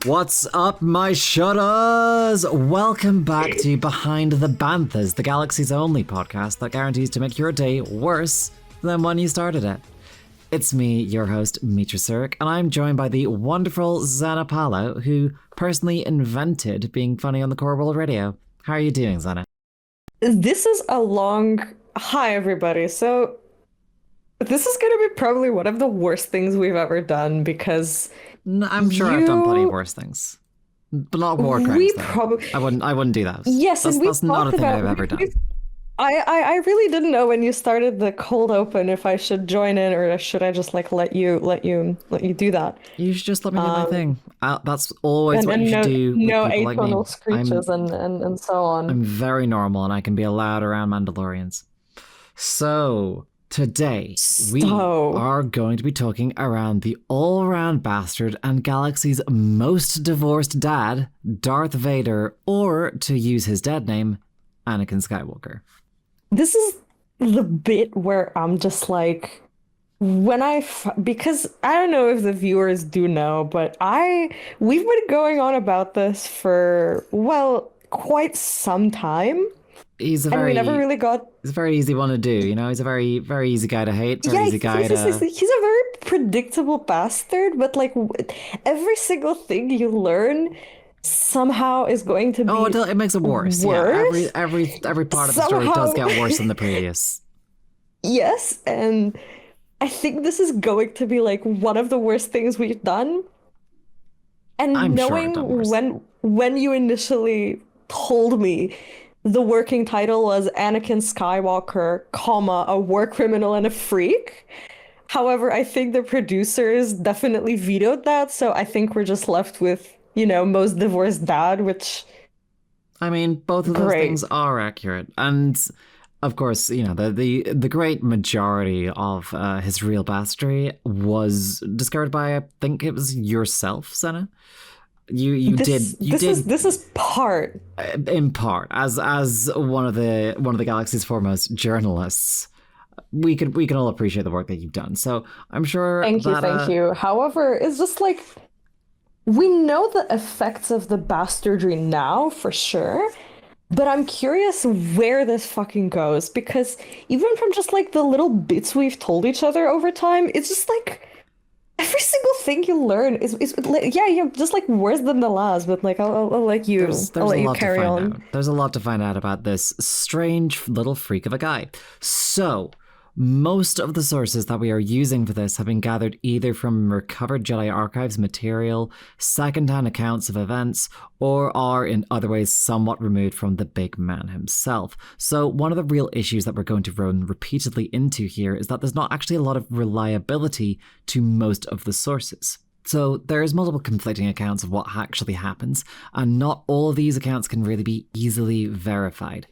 What's up, my shutters? Welcome back to Behind the Banthas, the galaxy's only podcast that guarantees to make your day worse than when you started it. It's me, your host, Meetra Surik, and I'm joined by the wonderful Zenna Paloe, who personally invented being funny on the Core World Radio. How are you doing, Zenna? This is a long hi, everybody. So, this is going to be probably one of the worst things we've ever done because I'm sure I've done plenty of worse things, but not war crimes. I wouldn't do that. Yes, that's, and we that's not a talked thing about I've ever done. I really didn't know when you started the cold open if I should join in or should I just like let you do that. You should just let me do my thing. That's always what you should do. No with people atonal like me. screeches and so on. I'm very normal and I can be allowed around Mandalorians. So today we are going to be talking around the all-round bastard and galaxy's most divorced dad, Darth Vader, or to use his dead name, Anakin Skywalker. This is the bit where I'm just like, because I don't know if the viewers do know, but we've been going on about this for, well, quite some time. He's a very easy one to do, you know. He's a very, very easy guy to hate. He's a very predictable bastard, but like every single thing you learn somehow is going to be it makes it worse. Yeah, every part of the story does get worse than the previous. Yes, and I think this is going to be like one of the worst things we've done. And when you initially told me the working title was Anakin Skywalker, a war criminal and a freak. However, I think the producers definitely vetoed that, so I think we're just left with, most divorced dad, which... I mean, both of those things are accurate. And, of course, the great majority of his real bastardry was discovered by, I think it was yourself, Zenna. This is part in part as one of the galaxy's foremost journalists. We can all appreciate the work that you've done. So I'm sure. Thank you. However, it's just like we know the effects of the bastardry now for sure, but I'm curious where this fucking goes because even from just like the little bits we've told each other over time, it's just like. Every single thing you learn is you're just like worse than the last, but like I'll let you carry on. There's a lot to find out about this strange little freak of a guy. So most of the sources that we are using for this have been gathered either from recovered Jedi Archives material, secondhand accounts of events, or are in other ways somewhat removed from the big man himself. So one of the real issues that we're going to run repeatedly into here is that there's not actually a lot of reliability to most of the sources. So there's multiple conflicting accounts of what actually happens, and not all of these accounts can really be easily verified.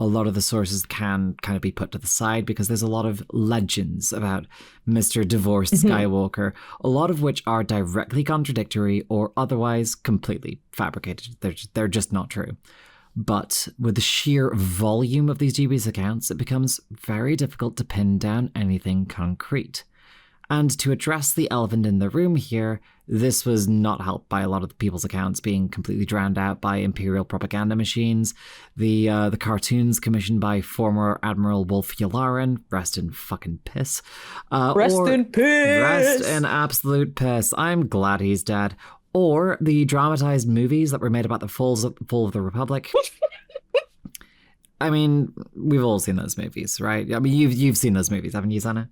A lot of the sources can kind of be put to the side because there's a lot of legends about Mr. Divorced Skywalker, a lot of which are directly contradictory or otherwise completely fabricated. They're just not true. But with the sheer volume of these dubious accounts, it becomes very difficult to pin down anything concrete. And to address the elephant in the room here, this was not helped by a lot of the people's accounts being completely drowned out by Imperial propaganda machines. The cartoons commissioned by former Admiral Wolf Yularen, rest in fucking piss. Rest in absolute piss. I'm glad he's dead. Or the dramatized movies that were made about the fall of the Republic. I mean, we've all seen those movies, right? I mean, you've seen those movies, haven't you, Zenna?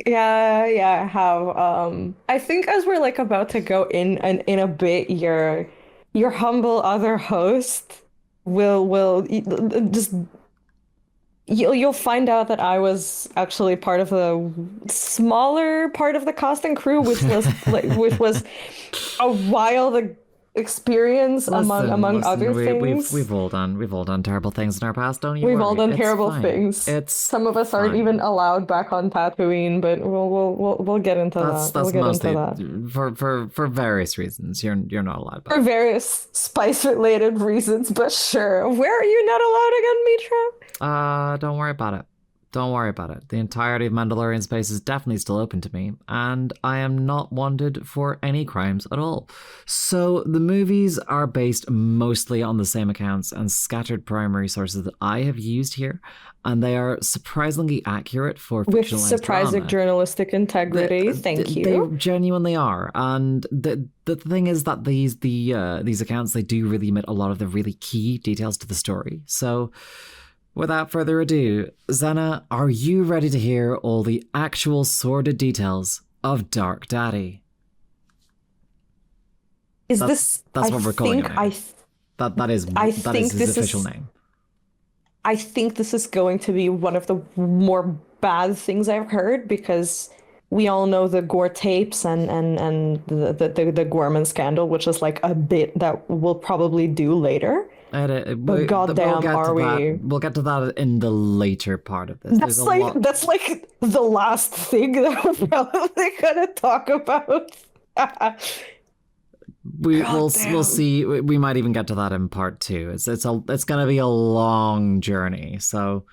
Yeah, I have. I think as we're like about to go in a bit, your humble other host will just you'll find out that I was actually part of a smaller part of the cast and crew, which was a wild experience among other things. We've all done terrible things in our past, don't you? We've all done terrible things. Some of us aren't even allowed back on Tatooine, but we'll get into that. That's mostly for various reasons. You're not allowed back. For various spice related reasons, but sure. Where are you not allowed again, Meetra? Don't worry about it. Don't worry about it. The entirety of Mandalorian space is definitely still open to me, and I am not wanted for any crimes at all. So the movies are based mostly on the same accounts and scattered primary sources that I have used here, and they are surprisingly accurate for fictionalized With surprising drama. journalistic integrity. Thank you. They genuinely are, and the thing is that these accounts, they do really omit a lot of the really key details to the story. So, without further ado, Zenna, are you ready to hear all the actual sordid details of Dark Daddy? That's what we're calling him. That is his official name. I think this is going to be one of the more bad things I've heard, because we all know the gore tapes and the Gorman scandal, which is like a bit that we'll probably do later. But goddamn, we'll get to that in the later part of this. That's like the last thing that we're probably gonna talk about. We'll see. We might even get to that in part 2. It's gonna be a long journey. So,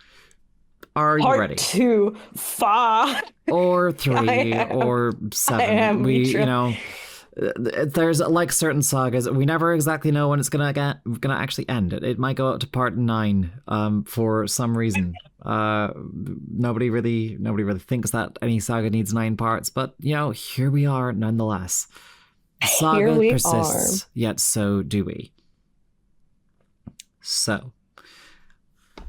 are you ready? Part 2, 5, or 3, or 7? I am, Meetra. There's like certain sagas, we never exactly know when it's gonna actually end. It might go up to part 9 for some reason. Nobody really thinks that any saga needs 9 parts, but here we are nonetheless. The saga persists, yet so do we. So,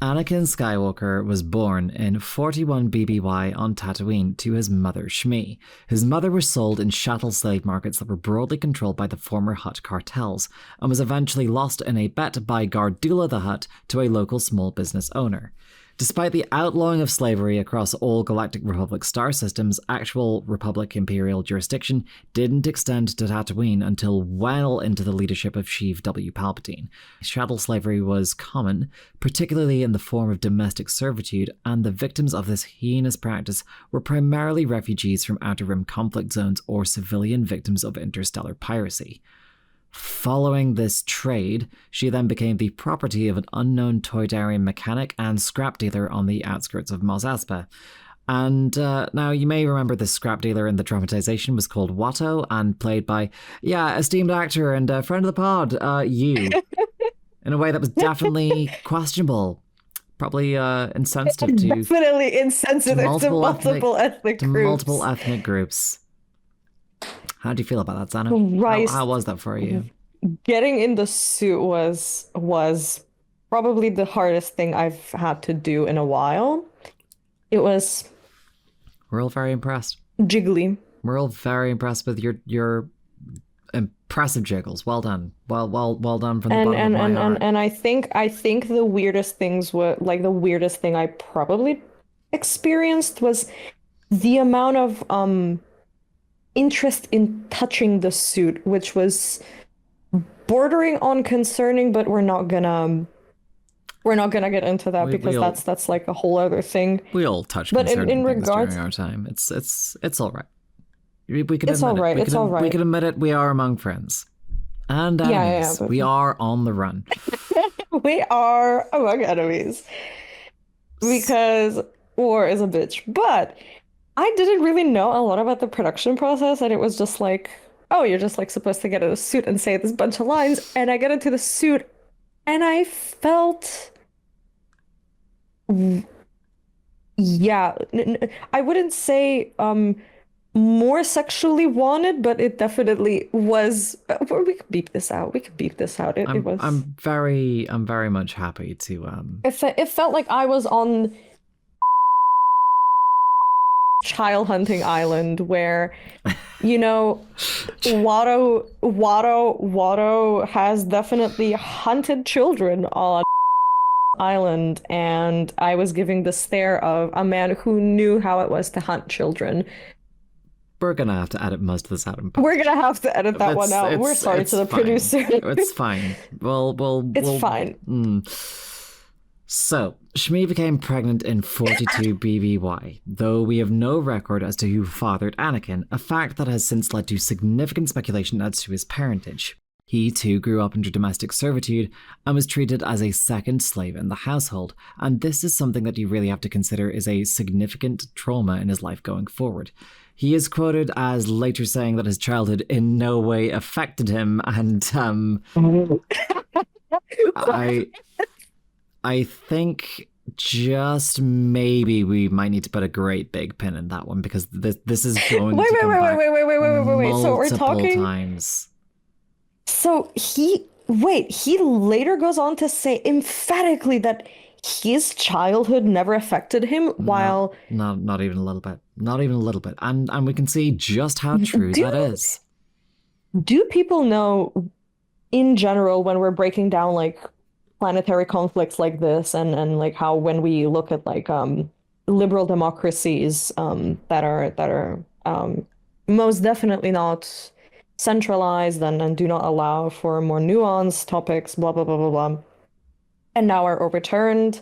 Anakin Skywalker was born in 41 BBY on Tatooine to his mother, Shmi. His mother was sold in chattel slave markets that were broadly controlled by the former Hutt cartels, and was eventually lost in a bet by Gardula the Hutt to a local small business owner. Despite the outlawing of slavery across all Galactic Republic star systems, actual Republic Imperial jurisdiction didn't extend to Tatooine until well into the leadership of Sheev W. Palpatine. Chattel slavery was common, particularly in the form of domestic servitude, and the victims of this heinous practice were primarily refugees from Outer Rim conflict zones or civilian victims of interstellar piracy. Following this trade, she then became the property of an unknown Toydarian mechanic and scrap dealer on the outskirts of Mos Espa. And now you may remember this scrap dealer in the dramatization was called Watto and played by, esteemed actor and friend of the pod, you. In a way that was definitely questionable. Probably insensitive to... Definitely insensitive to multiple ethnic groups. How do you feel about that, Zenna? How was that for you? Getting in the suit was probably the hardest thing I've had to do in a while. It was... We're all very impressed. Jiggly. We're all very impressed with your impressive jiggles. Well done. Well done from the bottom of my heart. And I think the weirdest things were, like, the weirdest thing I probably experienced was the amount of interest in touching the suit, which was bordering on concerning, but we're not gonna get into that because that's like a whole other thing. We all touch concerning things during our time. It's all right. It's all right. We can admit it. We are among friends and enemies. We are on the run. We are among enemies because war is a bitch. But I didn't really know a lot about the production process, and it was just like, oh, you're just like supposed to get in a suit and say this bunch of lines, and I get into the suit, and I felt, I wouldn't say more sexually wanted, but it definitely was. We could beep this out. It was. I'm very much happy to. It felt like I was on child hunting island where, Watto has definitely hunted children on island, and I was giving the stare of a man who knew how it was to hunt children. We're gonna have to edit most of this out. We're gonna have to edit that one out. We're sorry to the producer. It's fine. It's fine. So, Shmi became pregnant in 42 BBY, though we have no record as to who fathered Anakin, a fact that has since led to significant speculation as to his parentage. He too grew up under domestic servitude and was treated as a second slave in the household, and this is something that you really have to consider is a significant trauma in his life going forward. He is quoted as later saying that his childhood in no way affected him, and I think just maybe we might need to put a great big pin in that one, because this is going to come back wait. So we're multiple talking times. So he later goes on to say emphatically that his childhood never affected him, while not even a little bit. Not even a little bit. And we can see just how true that is. Do people know in general, when we're breaking down like planetary conflicts like this, and like how when we look at like liberal democracies that are most definitely not centralized and do not allow for more nuanced topics, blah blah blah blah blah, and now are overturned,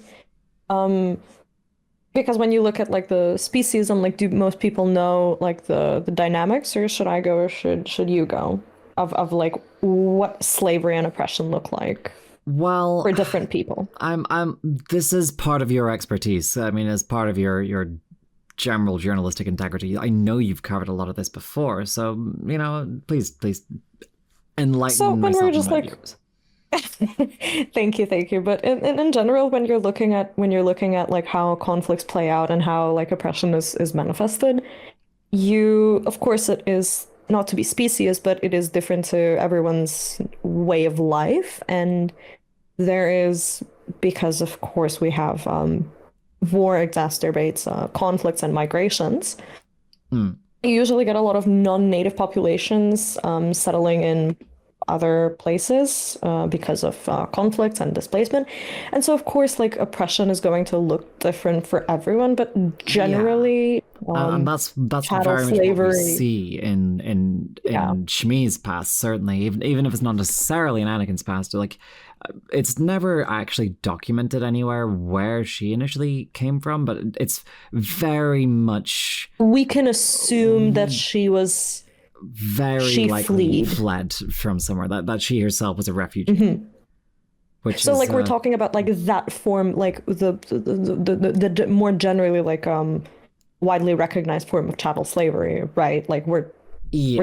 because when you look at like the species, and like, do most people know like the dynamics, or should I go, or should you go, of like what slavery and oppression look like? Well, for different people. This is part of your expertise. I mean, as part of your general journalistic integrity, I know you've covered a lot of this before, so please enlighten so when myself we're just like viewers. thank you, but in general, when you're looking at like how conflicts play out and how like oppression is manifested, you, of course, it is not to be specious, but it is different to everyone's way of life. And there is, because of course we have war exacerbates conflicts and migrations. You usually get a lot of non-native populations settling in other places because of conflicts and displacement. And so, of course, like oppression is going to look different for everyone, but generally, and that's very much what we see in Shmi's past. Certainly, even if it's not necessarily in Anakin's past, like it's never actually documented anywhere where she initially came from, but it's very much, we can assume that she was very likely fled from somewhere, that she herself was a refugee. Mm-hmm. Which so is, like we're talking about like that form, like the more generally like widely recognized form of chattel slavery, right? Like we're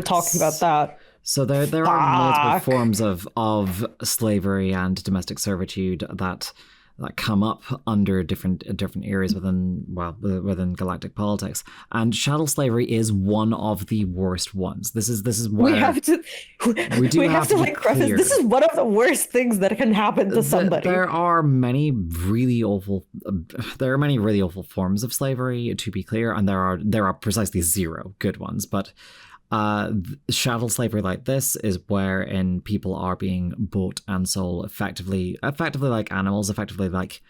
talking about that. So there are multiple forms of slavery and domestic servitude that come up under different areas within galactic politics, and chattel slavery is one of the worst ones. This is where we have to like preface, this is one of the worst things that can happen to somebody. There are many really awful forms of slavery, to be clear, and there are precisely zero good ones, but chattel slavery like this is wherein people are being bought and sold effectively like animals, effectively like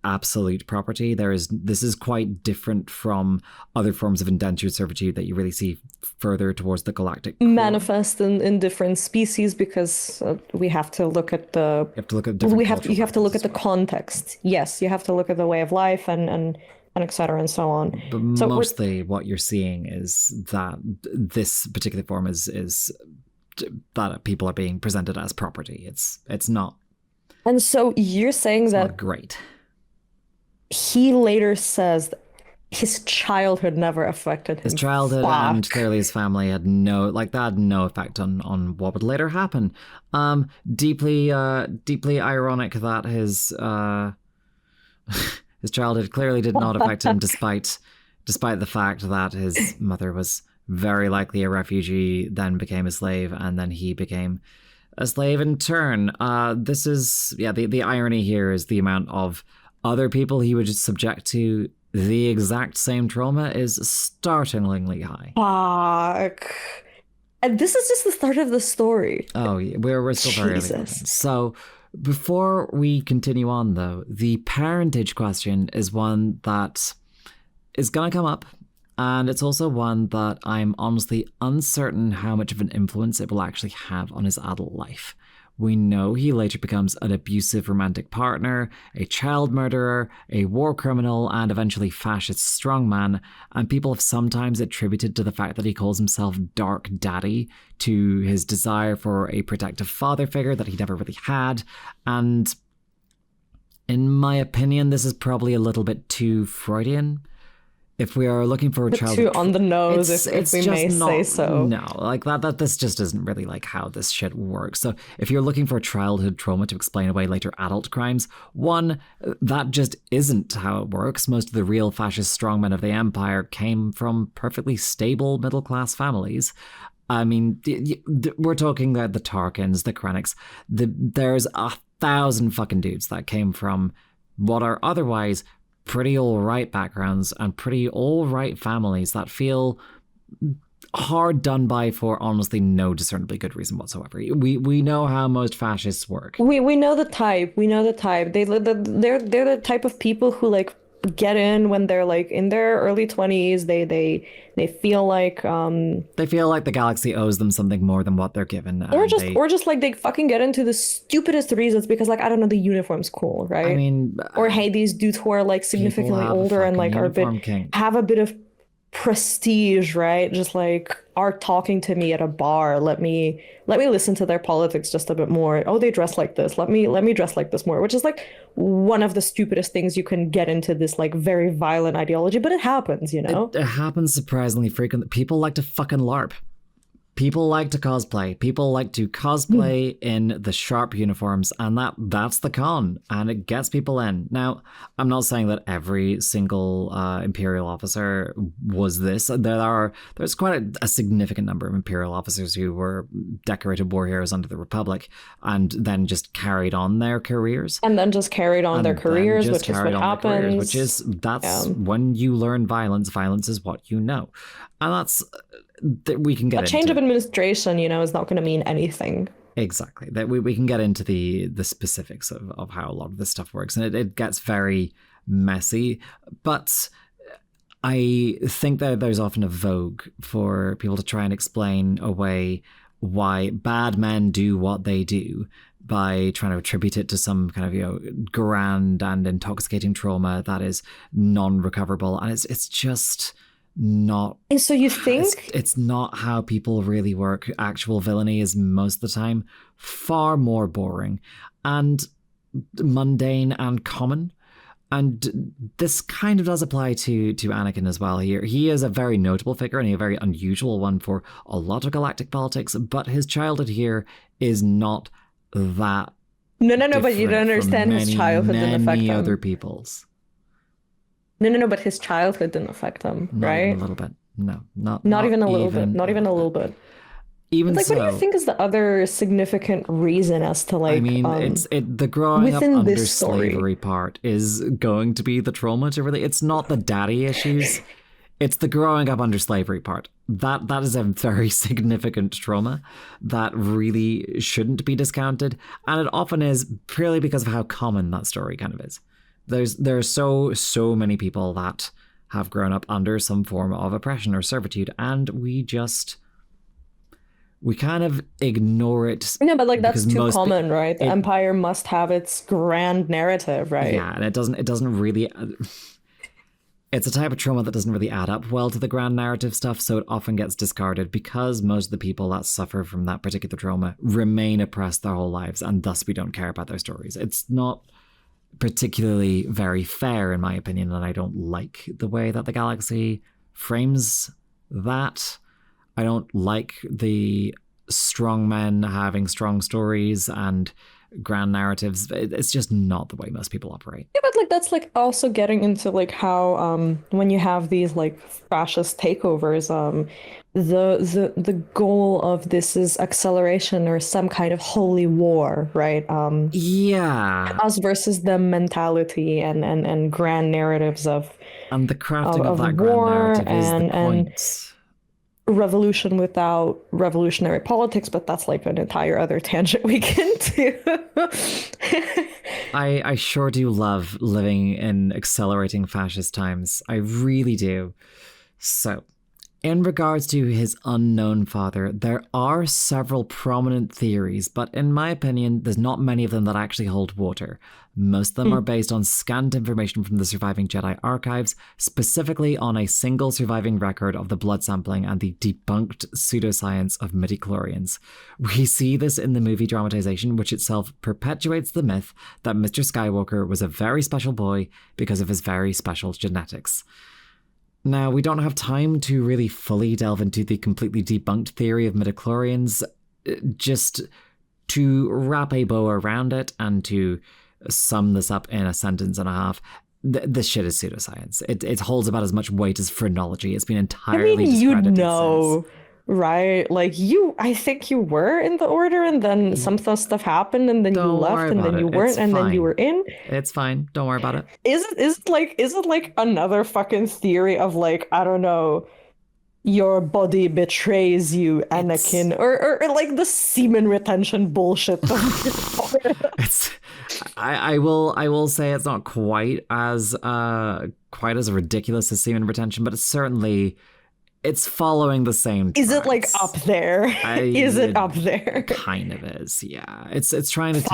absolute property. This is quite different from other forms of indentured servitude that you really see further towards the galactic core. Manifest in different species, because we have to look at the you have to look at the context. Yes, you have to look at the way of life and et cetera, and so on. But so mostly what you're seeing is that this particular form is that people are being presented as property. It's not. And so you're saying that great. He later says that his childhood never affected him. His childhood and clearly his family had no effect on what would later happen. Deeply ironic that his his childhood clearly did not affect him, despite the fact that his mother was very likely a refugee, then became a slave, and then he became a slave in turn. This is, the irony here is the amount of other people he would subject to the exact same trauma is startlingly high. Fuck. And this is just the start of the story. Oh, yeah, we're still very early. So before we continue on, though, the parentage question is one that is going to come up, and it's also one that I'm honestly uncertain how much of an influence it will actually have on his adult life. We know he later becomes an abusive romantic partner, a child murderer, a war criminal, and eventually fascist strongman, and people have sometimes attributed to the fact that he calls himself Dark Daddy to his desire for a protective father figure that he never really had, and in my opinion, this is probably a little bit too Freudian. If we are looking for a child, too on the nose, if we may say so. No, like that. This just isn't really like how this shit works. So, if you're looking for childhood trauma to explain away later adult crimes, one, that just isn't how it works. Most of the real fascist strongmen of the empire came from perfectly stable middle class families. I mean, we're talking the Tarkins, the Krennics. There's 1,000 fucking dudes that came from what are otherwise pretty all-right backgrounds and pretty all-right families that feel hard done by for honestly no discernibly good reason whatsoever. We know how most fascists work. We know the type. We know the type. They're the type of people who like get in when they're like in their early 20s. They feel like the galaxy owes them something more than what they're given, or just like they fucking get into the stupidest reasons because like I don't know, the uniform's cool, right? I mean, or hey, these dudes who are like significantly older and like have a bit of prestige, right? Just like are talking to me at a bar. Let me listen to their politics just a bit more. Oh, they dress like this. Let me dress like this more, which is like one of the stupidest things you can get into this like very violent ideology, but it happens, you know? It happens surprisingly frequently. People like to fucking LARP. People like to cosplay. People like to cosplay in the sharp uniforms, and that's the con, and it gets people in. Now, I'm not saying that every single Imperial officer was this. There's quite a significant number of Imperial officers who were decorated war heroes under the Republic, and then just carried on their careers. And then just carried on their careers, which is what happens. That's when you learn violence. Violence is what you know, and that's. We can get a change of administration, you know, is not going to mean anything. Exactly. That we can get into the specifics of how a lot of this stuff works, and it gets very messy. But I think that there's often a vogue for people to try and explain away why bad men do what they do by trying to attribute it to some kind of grand and intoxicating trauma that is non-recoverable, and it's just. Not. And so you think it's not how people really work. Actual villainy is most of the time far more boring and mundane and common. And this kind of does apply to Anakin as well here. He is a very notable figure and a very unusual one for a lot of galactic politics, but his childhood here is not that. No, but you don't understand his childhood didn't affect many other people's. No, but his childhood didn't affect him, right? Not even a little bit. No, not even a little bit. Not even a little bit. Even like, so, what do you think is the other significant reason as to like? I mean, the growing up under slavery part is going to be the trauma to really. It's not the daddy issues. It's the growing up under slavery part. That is a very significant trauma that really shouldn't be discounted, and it often is purely because of how common that story kind of is. There are so many people that have grown up under some form of oppression or servitude, and we kind of ignore it. No, but like that's too common, right? The Empire must have its grand narrative, right? Yeah, and it doesn't really. It's a type of trauma that doesn't really add up well to the grand narrative stuff, so it often gets discarded because most of the people that suffer from that particular trauma remain oppressed their whole lives, and thus we don't care about their stories. It's not particularly very fair, in my opinion, and I don't like the way that the galaxy frames that. I don't like the strong men having strong stories and grand narratives. It's just not the way most people operate. Yeah, but like that's like also getting into like how when you have these like fascist takeovers, the goal of this is acceleration or some kind of holy war, right? Yeah. Us versus them mentality and grand narratives of and the crafting of that grand narrative is the point. Revolution without revolutionary politics, but that's like an entire other tangent we can do. I sure do love living in accelerating fascist times. I really do. So, In regards to his unknown father, there are several prominent theories, but in my opinion, there's not many of them that actually hold water. Most of them are based on scant information from the surviving Jedi archives, specifically on a single surviving record of the blood sampling and the debunked pseudoscience of midichlorians. We see this in the movie dramatization, which itself perpetuates the myth that Mr. Skywalker was a very special boy because of his very special genetics. Now, we don't have time to really fully delve into the completely debunked theory of midichlorians. Just to wrap a bow around it and to sum this up in a sentence and a half, this shit is pseudoscience. It holds about as much weight as phrenology. It's been entirely discredited since. Right? Like I think you were in the order, and then some stuff happened, and then you left, and then you weren't, and then you were in. It's fine. Don't worry about it. Is it like another fucking theory of like, I don't know, your body betrays you, Anakin, or like the semen retention bullshit? I will say it's not quite as ridiculous as semen retention, but it's following the same tracks. Is it like up there? Is it up there? Kind of is, yeah. It's trying to take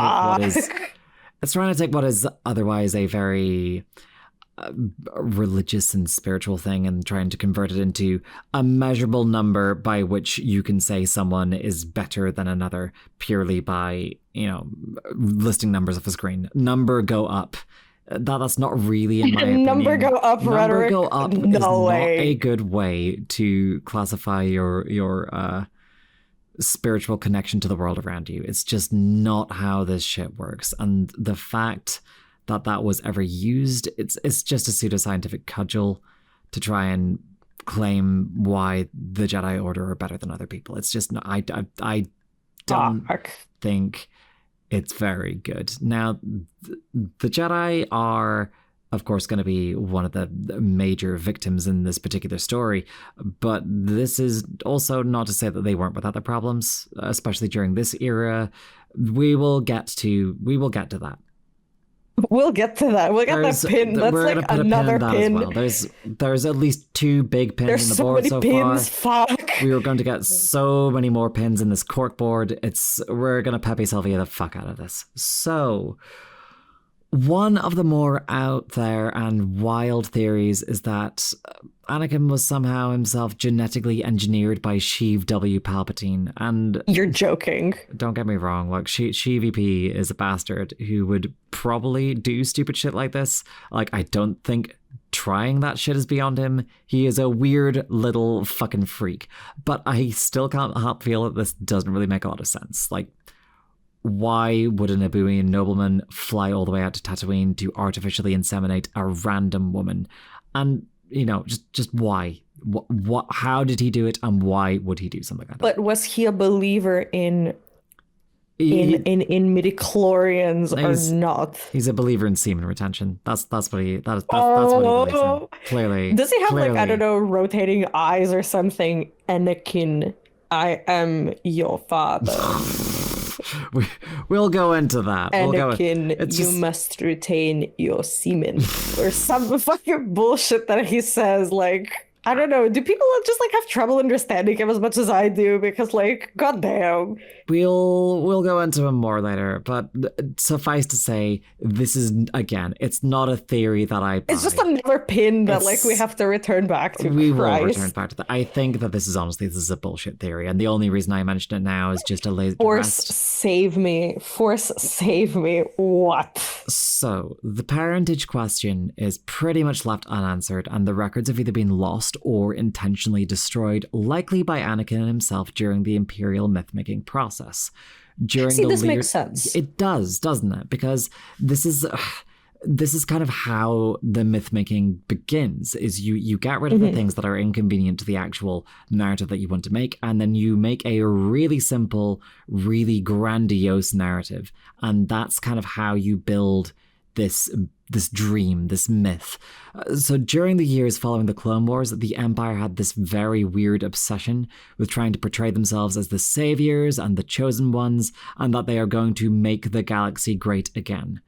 what is otherwise a very religious and spiritual thing and trying to convert it into a measurable number by which you can say someone is better than another purely by, listing numbers off a screen. Number go up. That's not really, in my opinion. Number go up rhetoric. Number go up is not a good way to classify your spiritual connection to the world around you. It's just not how this shit works. And the fact that was ever used, it's just a pseudoscientific cudgel to try and claim why the Jedi Order are better than other people. It's just, I don't think it's very good. Now, the Jedi are, of course, going to be one of the major victims in this particular story, but this is also not to say that they weren't without their problems, especially during this era. We will get to that. We'll get to that. We'll get that pin. That's like another pin. Well. There's at least 2 big pins in the board so pins. far. Fuck. We were going to get so many more pins in this cork board. We're going to Pepe Sylvia the fuck out of this. So, one of the more out there and wild theories is that Anakin was somehow himself genetically engineered by Sheev W. Palpatine. And you're joking. Don't get me wrong. Like, Sheev EP is a bastard who would probably do stupid shit like this. Like, I don't think trying that shit is beyond him. He is a weird little fucking freak. But I still can't help feel that this doesn't really make a lot of sense. Like, why would a Nabooian nobleman fly all the way out to Tatooine to artificially inseminate a random woman? And, just why? What? How did he do it, and why would he do something like that? But was he a believer in midichlorians or not? He's a believer in semen retention. That's what he believes in. Clearly. Does he have like, I don't know, rotating eyes or something? Anakin, I am your father. We'll go into that. Anakin, you must retain your semen. Or some fucking bullshit that he says, like, I don't know. Do people just like have trouble understanding him as much as I do? Because like, goddamn. We'll go into him more later, but suffice to say, this is, again, it's not a theory that I buy. It's just another pin that like we have to return back to. We will return back to that. I think that this is a bullshit theory, and the only reason I mention it now is just a lazy Force save me. What? So, the parentage question is pretty much left unanswered, and the records have either been lost or intentionally destroyed, likely by Anakin himself during the Imperial myth-making process. This makes sense. It does, doesn't it? Because this is kind of how the myth-making begins, is you get rid of the things that are inconvenient to the actual narrative that you want to make, and then you make a really simple, really grandiose narrative. And that's kind of how you build this dream, this myth. So during the years following the Clone Wars, the Empire had this very weird obsession with trying to portray themselves as the saviors and the chosen ones, and that they are going to make the galaxy great again.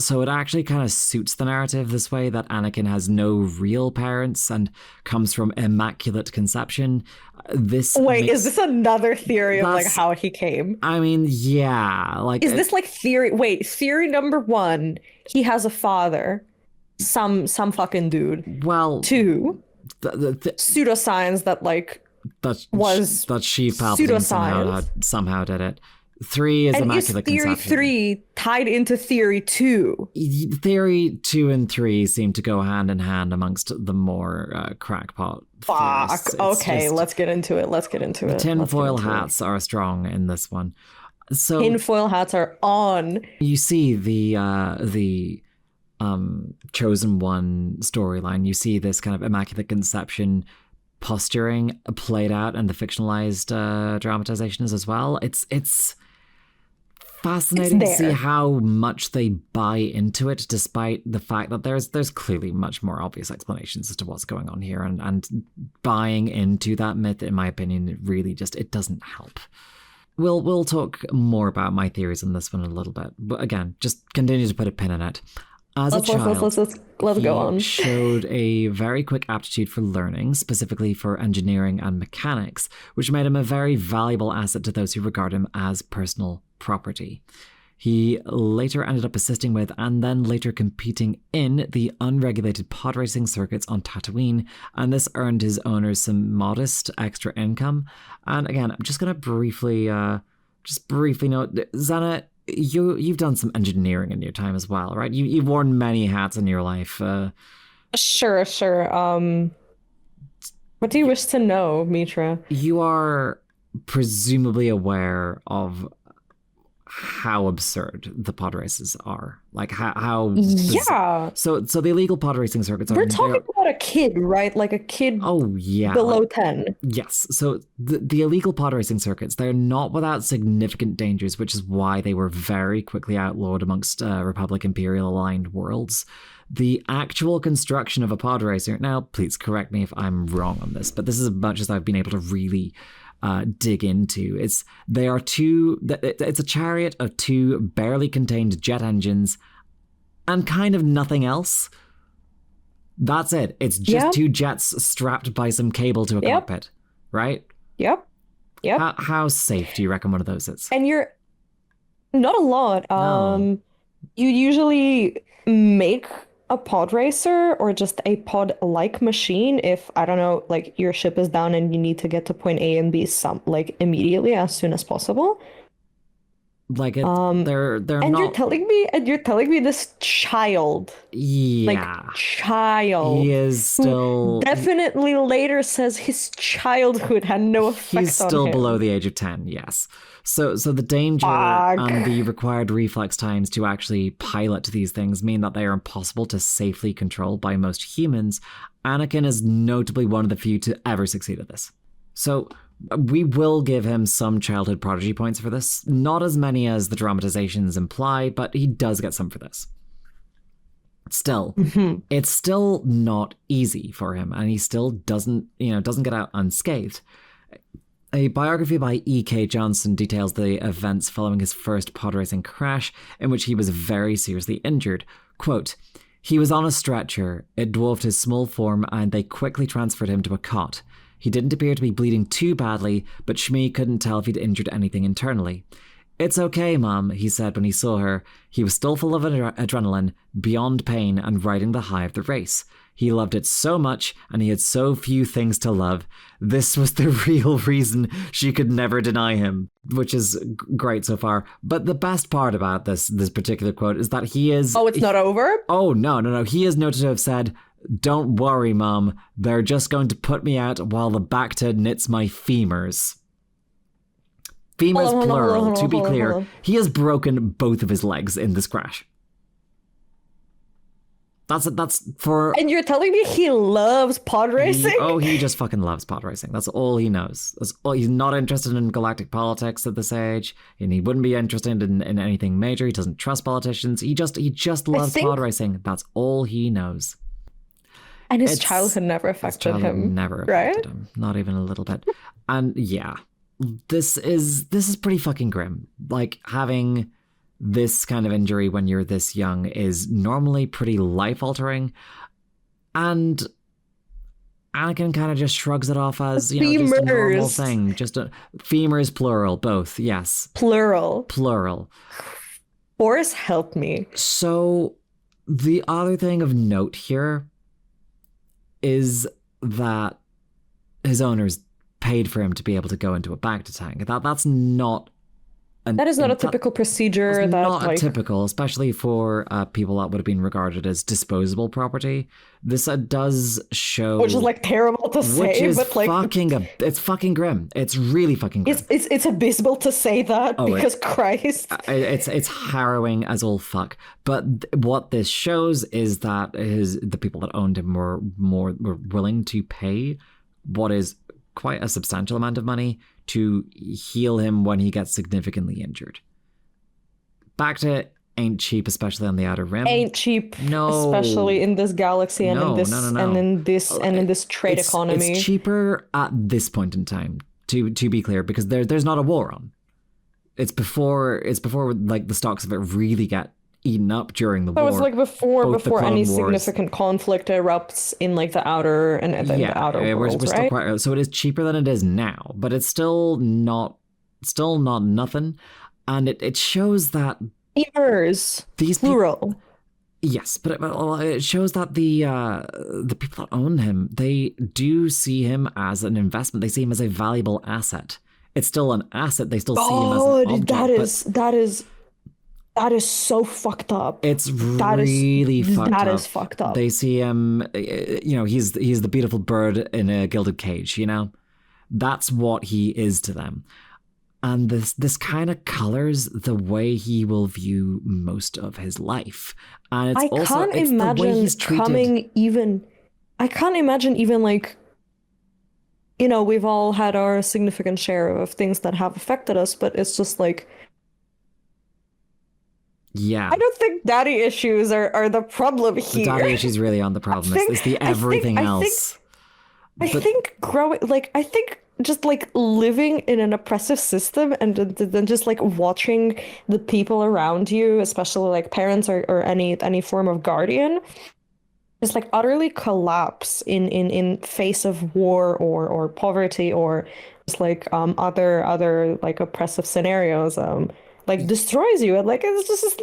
So it actually kind of suits the narrative this way, that Anakin has no real parents and comes from immaculate conception. Wait, is this another theory of like how he came? I mean, yeah, like is this like theory? Wait, theory number one, he has a father, some fucking dude. Well, two, pseudoscience that like that Sheev Palpatine somehow did it. 3 is immaculate conception. And is theory 3 tied into theory 2? Theory 2 and 3 seem to go hand in hand amongst the more crackpot theorists. Okay, let's get into it. The tinfoil hats are strong in this one. So tinfoil hats are on. You see the Chosen One storyline. You see this kind of immaculate conception posturing played out in the fictionalized dramatizations as well. It's fascinating to see how much they buy into it, despite the fact that there's clearly much more obvious explanations as to what's going on here, and buying into that myth, in my opinion, it doesn't help. We'll talk more about my theories on this one in a little bit, but again, just continue to put a pin in it. As a child, let's go on. Showed a very quick aptitude for learning, specifically for engineering and mechanics, which made him a very valuable asset to those who regard him as personal property. He later ended up assisting with, and then later competing in, the unregulated pod racing circuits on Tatooine, and this earned his owners some modest extra income. And again, I'm just going to briefly note, Zenna, you've done some engineering in your time as well, right? You've worn many hats in your life. Sure. What do you wish to know, Meetra? You are presumably aware of how absurd the pod races are, like how yeah. So the illegal pod racing circuits. We're talking about a kid, right? Like a kid. Oh yeah, below 10. Yes. So the illegal pod racing circuits, they're not without significant dangers, which is why they were very quickly outlawed amongst Republic Imperial aligned worlds. The actual construction of a pod racer. Now, please correct me if I'm wrong on this, but this is as much as I've been able to really dig into. It's a chariot of 2 barely contained jet engines and kind of nothing else. That's it. It's just 2 jets strapped by some cable to a cockpit, right? Yep. How safe do you reckon one of those is? And you're not a lot. No. You usually make a pod racer or just a pod-like machine if, I don't know, like your ship is down and you need to get to point A and B immediately, as soon as possible. Like they're and not. You're telling me this child, child, he is still definitely later says his childhood had no effect on him. He's still below the age of 10, yes. So the danger and the required reflex times to actually pilot these things mean that they are impossible to safely control by most humans. Anakin is notably one of the few to ever succeed at this. So we will give him some childhood prodigy points for this. Not as many as the dramatizations imply, but he does get some for this. Still, it's still not easy for him, and he still doesn't get out unscathed. A biography by E.K. Johnson details the events following his first pod racing crash, in which he was very seriously injured. Quote, "He was on a stretcher. It dwarfed his small form, and they quickly transferred him to a cot. He didn't appear to be bleeding too badly, but Shmi couldn't tell if he'd injured anything internally. 'It's okay, Mom,' he said when he saw her. He was still full of adrenaline, beyond pain, and riding the high of the race. He loved it so much, and he had so few things to love. This was the real reason she could never deny him," which is great so far. But the best part about this particular quote is that he is... Oh, it's not over? Oh, no. He is noted to have said, "Don't worry, Mom. They're just going to put me out while the Bacta knits my femurs." Femurs plural, to be clear. He has broken both of his legs in this crash. That's for... And you're telling me he loves pod racing? He just fucking loves pod racing. That's all he knows. He's not interested in galactic politics at this age, and he wouldn't be interested in anything major. He doesn't trust politicians. He just loves pod racing. That's all he knows. And his childhood never affected him. Never affected him. Not even a little bit. And yeah, this is pretty fucking grim. Like having this kind of injury when you're this young is normally pretty life-altering, and Anakin kind of just shrugs it off as, just a normal thing. Femurs, plural, both, yes. Plural. Force, help me. So, the other thing of note here is that his owners paid for him to be able to go into a bacta tank. That's not... That is not a typical procedure. That's not typical, especially for people that would have been regarded as disposable property. This does show... Which is, terrible to say, it's fucking grim. It's really fucking grim. It's abysmal to say that, because Christ. It's harrowing as all fuck. But what this shows is that the people that owned him were willing to pay what is quite a substantial amount of money to heal him when he gets significantly injured. Bacta ain't cheap, especially on the Outer Rim. Ain't cheap, especially in this galaxy and in this trade economy. It's cheaper at this point in time, to be clear, because there's not a war on. It's before the stocks of it really get eaten up during the war. So it's before any significant conflict erupts in the outer the outer world, we're still quite, so it is cheaper than it is now, but it's still not nothing, and it shows that these plural. Yes, but it shows that the people that own him, they do see him as an investment. They see him as a valuable asset. It's still an asset. They still see him as an object. That is so fucked up. It's really fucked up. That is fucked up. They see him, he's the beautiful bird in a gilded cage, That's what he is to them. And this kind of colors the way he will view most of his life. And I can't imagine we've all had our significant share of things that have affected us, but it's just yeah. I don't think daddy issues are the problem here. The daddy issues really aren't the problem. It's the everything else. I think just living in an oppressive system and then just watching the people around you, especially parents or any form of guardian, just utterly collapse in face of war or poverty or just other oppressive scenarios. Destroys you, and it's just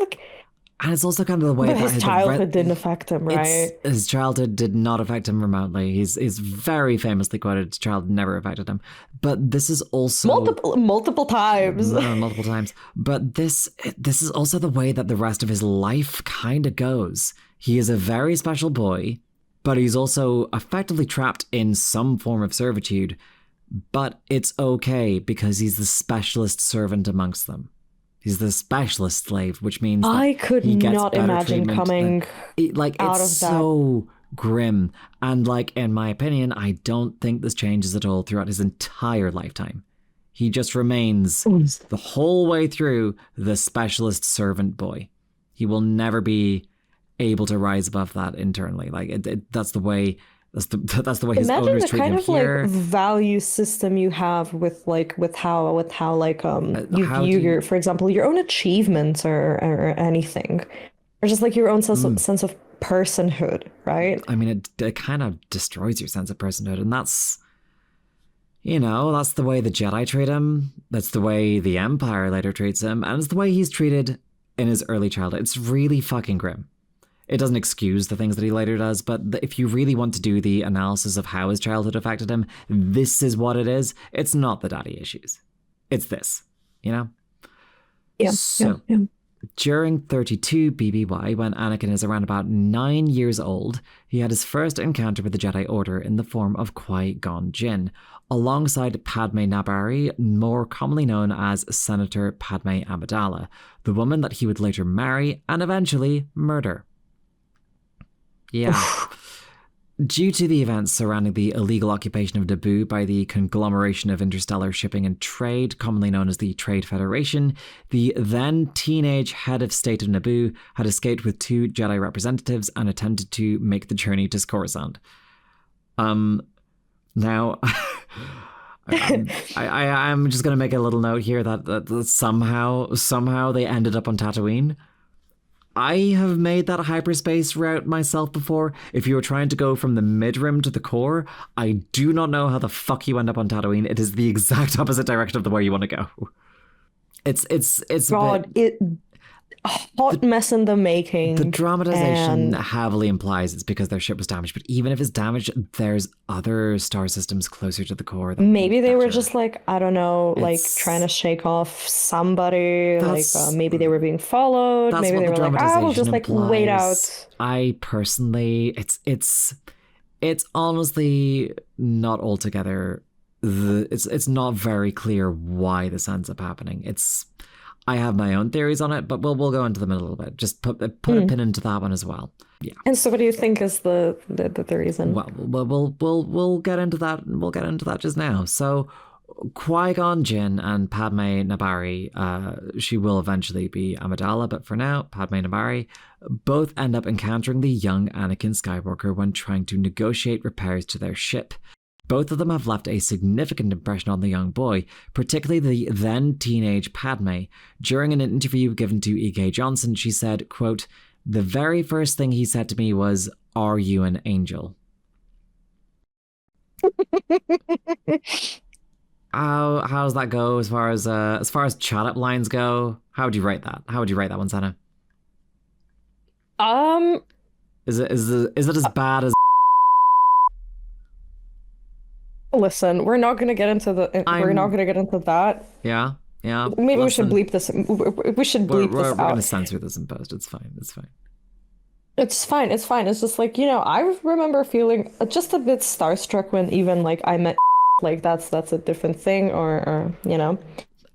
and it's also kind of the way that his childhood didn't affect him, right? His childhood did not affect him remotely. He's very famously quoted, his childhood never affected him. But this is also multiple times. Multiple times. But this is also the way that the rest of his life kind of goes. He is a very special boy, but he's also effectively trapped in some form of servitude. But it's okay because he's the specialist servant amongst them. He's the specialist slave, which means that I could not imagine coming out of that. It's so grim. And in my opinion, I don't think this changes at all throughout his entire lifetime. He just remains the whole way through the specialist servant boy. He will never be able to rise above that internally. That's the way... That's the way his owners treat him here. Imagine the kind of value system you have with how you view your, for example, your own achievements or anything, or just your own sense of personhood, right? I mean, it kind of destroys your sense of personhood, and that's the way the Jedi treat him. That's the way the Empire later treats him, and it's the way he's treated in his early childhood. It's really fucking grim. It doesn't excuse the things that he later does, but if you really want to do the analysis of how his childhood affected him, this is what it is. It's not the daddy issues. It's this, Yeah. So, during 32 BBY, when Anakin is around about 9 years old, he had his first encounter with the Jedi Order in the form of Qui-Gon Jinn, alongside Padme Nabari, more commonly known as Senator Padme Amidala, the woman that he would later marry and eventually murder. Yeah. Due to the events surrounding the illegal occupation of Naboo by the conglomeration of interstellar shipping and trade, commonly known as the Trade Federation, the then teenage head of state of Naboo had escaped with 2 Jedi representatives and attempted to make the journey to Coruscant. Now, I'm just gonna make a little note here that somehow they ended up on Tatooine. I have made that hyperspace route myself before. If you were trying to go from the mid-rim to the core, I do not know how the fuck you end up on Tatooine. It is the exact opposite direction of the way you want to go. It's God, hot mess in the making. The dramatization heavily implies it's because their ship was damaged, but even if it's damaged, there's other star systems closer to the core. Maybe they were just like, I don't know, like trying to shake off somebody. Like maybe they were being followed. Maybe they were like, we'll just like wait out. I personally, it's honestly not altogether. It's not very clear why this ends up happening. I have my own theories on it, but we'll go into them in a little bit. Just put a pin into that one as well. Yeah. And so, what do you think is the reason? Well, we'll get into that. We'll get into that just now. So, Qui-Gon Jinn and Padme Nabari, she will eventually be Amidala, but for now, Padme Nabari, both end up encountering the young Anakin Skywalker when trying to negotiate repairs to their ship. Both of them have left a significant impression on the young boy, particularly the then-teenage Padme. During an interview given to E.K. Johnson, she said, quote, "The very first thing he said to me was, 'Are you an angel?'" How's that go as far as chat-up lines go? How would you rate that? How would you rate that one, Zenna? Is it as bad as? Listen, we're not gonna get into that. Yeah. Maybe we should bleep this. We should bleep this out. We're gonna censor this in post. It's fine. It's fine. It's just like, I remember feeling just a bit starstruck when even like I met like that's a different thing, or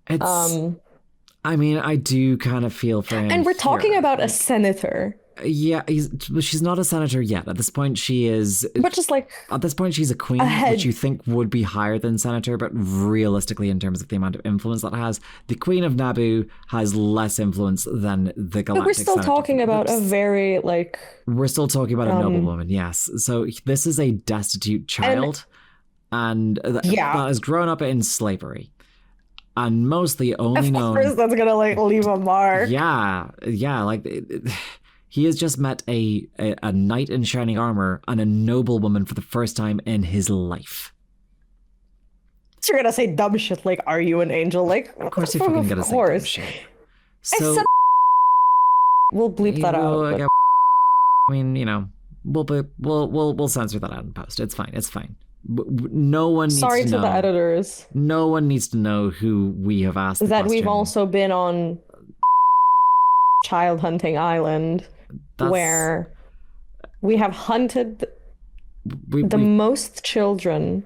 It's. I mean, I do kind of feel for him. And we're talking about a senator. Yeah, she's not a senator yet. At this point, she is. But just like at this point, she's a queen, which you think would be higher than senator, but realistically, in terms of the amount of influence that has, the Queen of Naboo has less influence than the galactic. But we're still talking about a very like. We're still talking about a noble woman, yes. So this is a destitute child, and that has grown up in slavery. And mostly only known. Of course, that's gonna like leave a mark. Yeah, like he has just met a knight in shining armor and a noble woman for the first time in his life. So you're gonna say dumb shit like, "Are you an angel?" Like, of course you're fucking gonna say dumb shit. So we'll bleep that out. I mean, we'll censor that out in post. It's fine. No one needs to know. Sorry to the editors. No one needs to know who we have asked that we've also been on Child Hunting Island, where we have hunted the most children.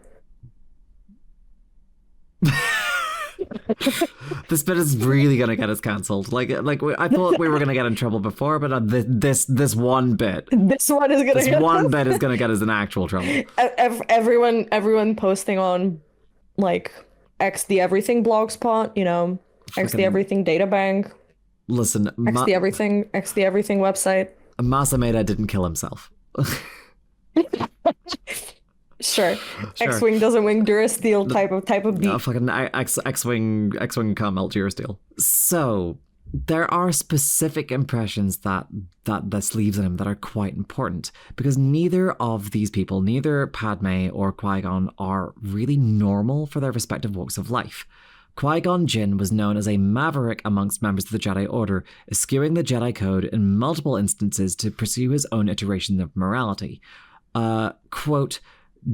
This bit is really gonna get us cancelled. Like I thought we were gonna get in trouble before, but this one bit. This one is gonna get us in actual trouble. Everyone posting on like X the Everything blogspot, X the Everything databank. Listen, X the Everything website. Masameda didn't kill himself. Sure. X-wing doesn't wing Durasteel type of beat. No, fucking X-wing can't melt Durasteel. So there are specific impressions that this leaves in him that are quite important, because neither of these people, neither Padme or Qui-Gon, are really normal for their respective walks of life. Qui-Gon Jinn was known as a maverick amongst members of the Jedi Order, eschewing the Jedi Code in multiple instances to pursue his own iteration of morality. Quote,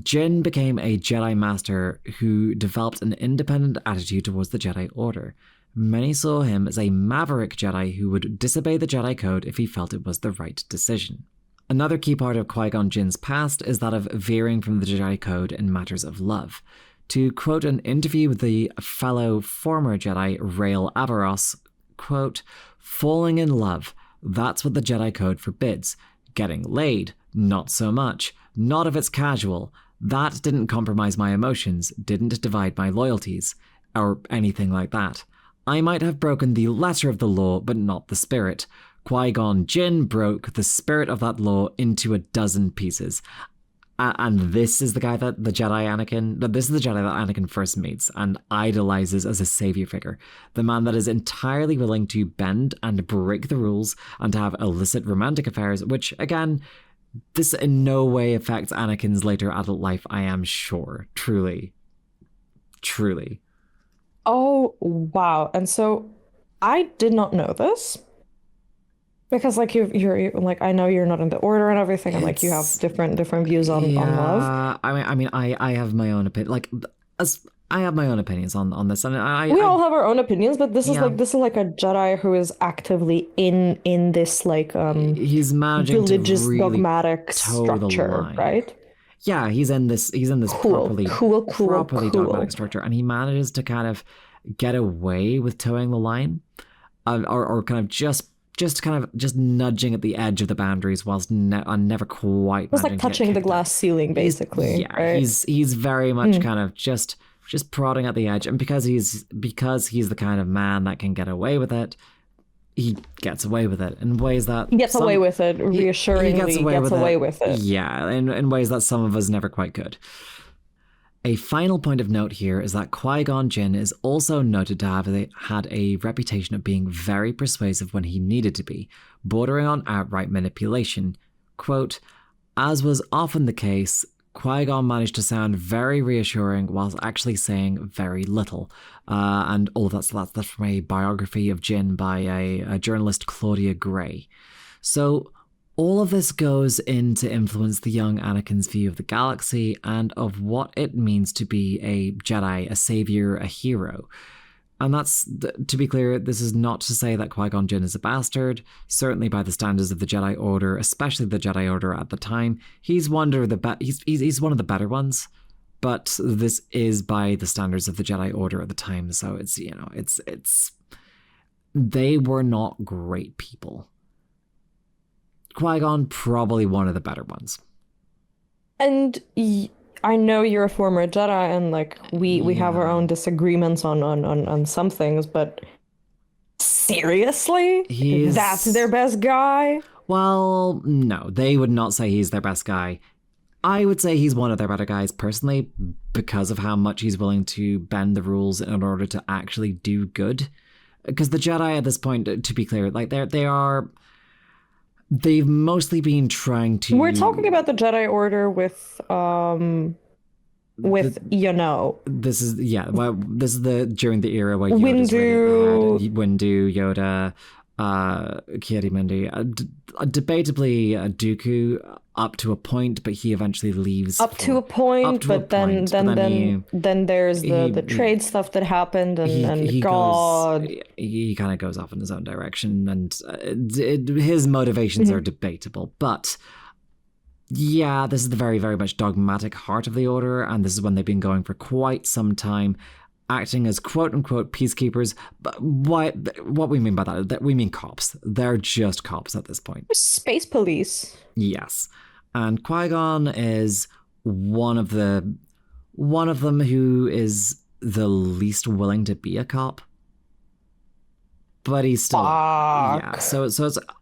Jinn became a Jedi Master who developed an independent attitude towards the Jedi Order. Many saw him as a maverick Jedi who would disobey the Jedi Code if he felt it was the right decision. Another key part of Qui-Gon Jinn's past is that of veering from the Jedi Code in matters of love. To quote an interview with the fellow former Jedi Rael Averross, quote, "Falling in love, that's what the Jedi Code forbids. Getting laid, not so much. Not if it's casual. That didn't compromise my emotions, didn't divide my loyalties, or anything like that. I might have broken the letter of the law, but not the spirit. Qui-Gon Jinn broke the spirit of that law into a dozen pieces." And this is the guy that this is the Jedi that Anakin first meets and idolizes as a savior figure. The man that is entirely willing to bend and break the rules and to have illicit romantic affairs, which, again, this in no way affects Anakin's later adult life, I am sure. Truly. Truly. Oh, wow. And so I did not know this. Because like you're like I know you're not in the order and everything, and like you have different views on love. I have my own opinion. Like I have my own opinions on this, and we all have our own opinions, but this is like a Jedi who is actively in this like he's managing religious to really dogmatic structure, right? Yeah, he's in this properly dogmatic structure, and he manages to kind of get away with towing the line, or kind of just nudging at the edge of the boundaries whilst never quite. It's like touching the glass ceiling, basically. Right? He's very much kind of just prodding at the edge, and because he's the kind of man that can get away with it, he gets away with it in ways that he gets away with it. Reassuringly, he gets away with it. Yeah, in ways that some of us never quite could. A final point of note here is that Qui-Gon Jinn is also noted to have had a reputation of being very persuasive when he needed to be, bordering on outright manipulation. Quote, as was often the case, Qui-Gon managed to sound very reassuring whilst actually saying very little. And all of that's from a biography of Jinn by a journalist, Claudia Gray. So all of this goes in to influence the young Anakin's view of the galaxy and of what it means to be a Jedi, a savior, a hero. And that's, to be clear, this is not to say that Qui-Gon Jinn is a bastard. Certainly by the standards of the Jedi Order, especially the Jedi Order at the time, he's one of the better ones. But this is by the standards of the Jedi Order at the time, so it's they were not great people. Qui-Gon, probably one of the better ones. And I know you're a former Jedi, and like we have our own disagreements on some things, but seriously? That's their best guy? Well, no, they would not say he's their best guy. I would say he's one of their better guys personally because of how much he's willing to bend the rules in order to actually do good. Because the Jedi at this point, to be clear, like they've mostly been trying to... We're talking about the Jedi Order with This is during the era where Windu, Yoda, Ki-Adi-Mundi, debatably Dooku up to a point, but he eventually leaves. Then there's the trade stuff that happened, and God, he kind of goes off in his own direction, and his motivations are debatable, but. Yeah, this is the very, very much dogmatic heart of the Order, and this is when they've been going for quite some time, acting as quote-unquote peacekeepers. But what we mean by that we mean cops. They're just cops at this point. Space police. Yes. And Qui-Gon is one of them who is the least willing to be a cop. But he's still... Yeah, so it's,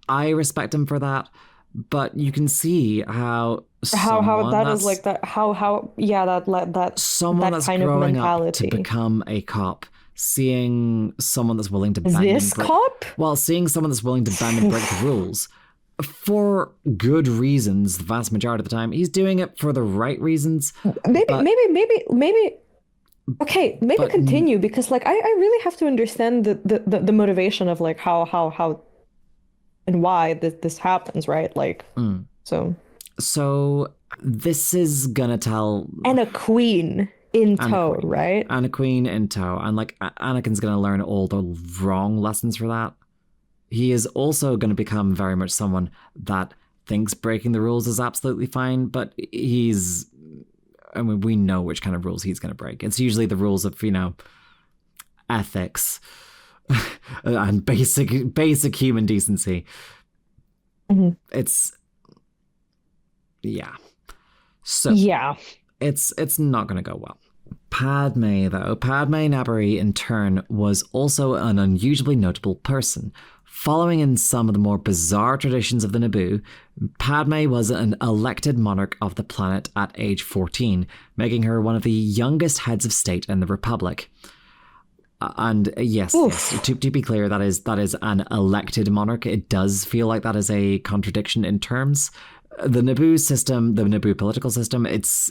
I respect him for that. But you can see how that is like that. That someone that's growing up to become a cop, seeing someone that's willing to bend seeing someone that's willing to bend and break the rules for good reasons. The vast majority of the time, he's doing it for the right reasons. Maybe. Okay, maybe continue, because like I really have to understand the motivation of like how. And why this happens, right? Like, So this is gonna tell... And a queen in tow, right? And a queen in tow. And like, Anakin's gonna learn all the wrong lessons for that. He is also gonna become very much someone that thinks breaking the rules is absolutely fine, but we know which kind of rules he's gonna break. It's usually the rules of, ethics. And basic human decency. Mm-hmm. It's not going to go well. Padme Naberrie in turn was also an unusually notable person. Following in some of the more bizarre traditions of the Naboo, Padme was an elected monarch of the planet at age 14, making her one of the youngest heads of state in the Republic. And yes, to be clear, that is an elected monarch. It does feel like that is a contradiction in terms. The Naboo system, the Naboo political system, it's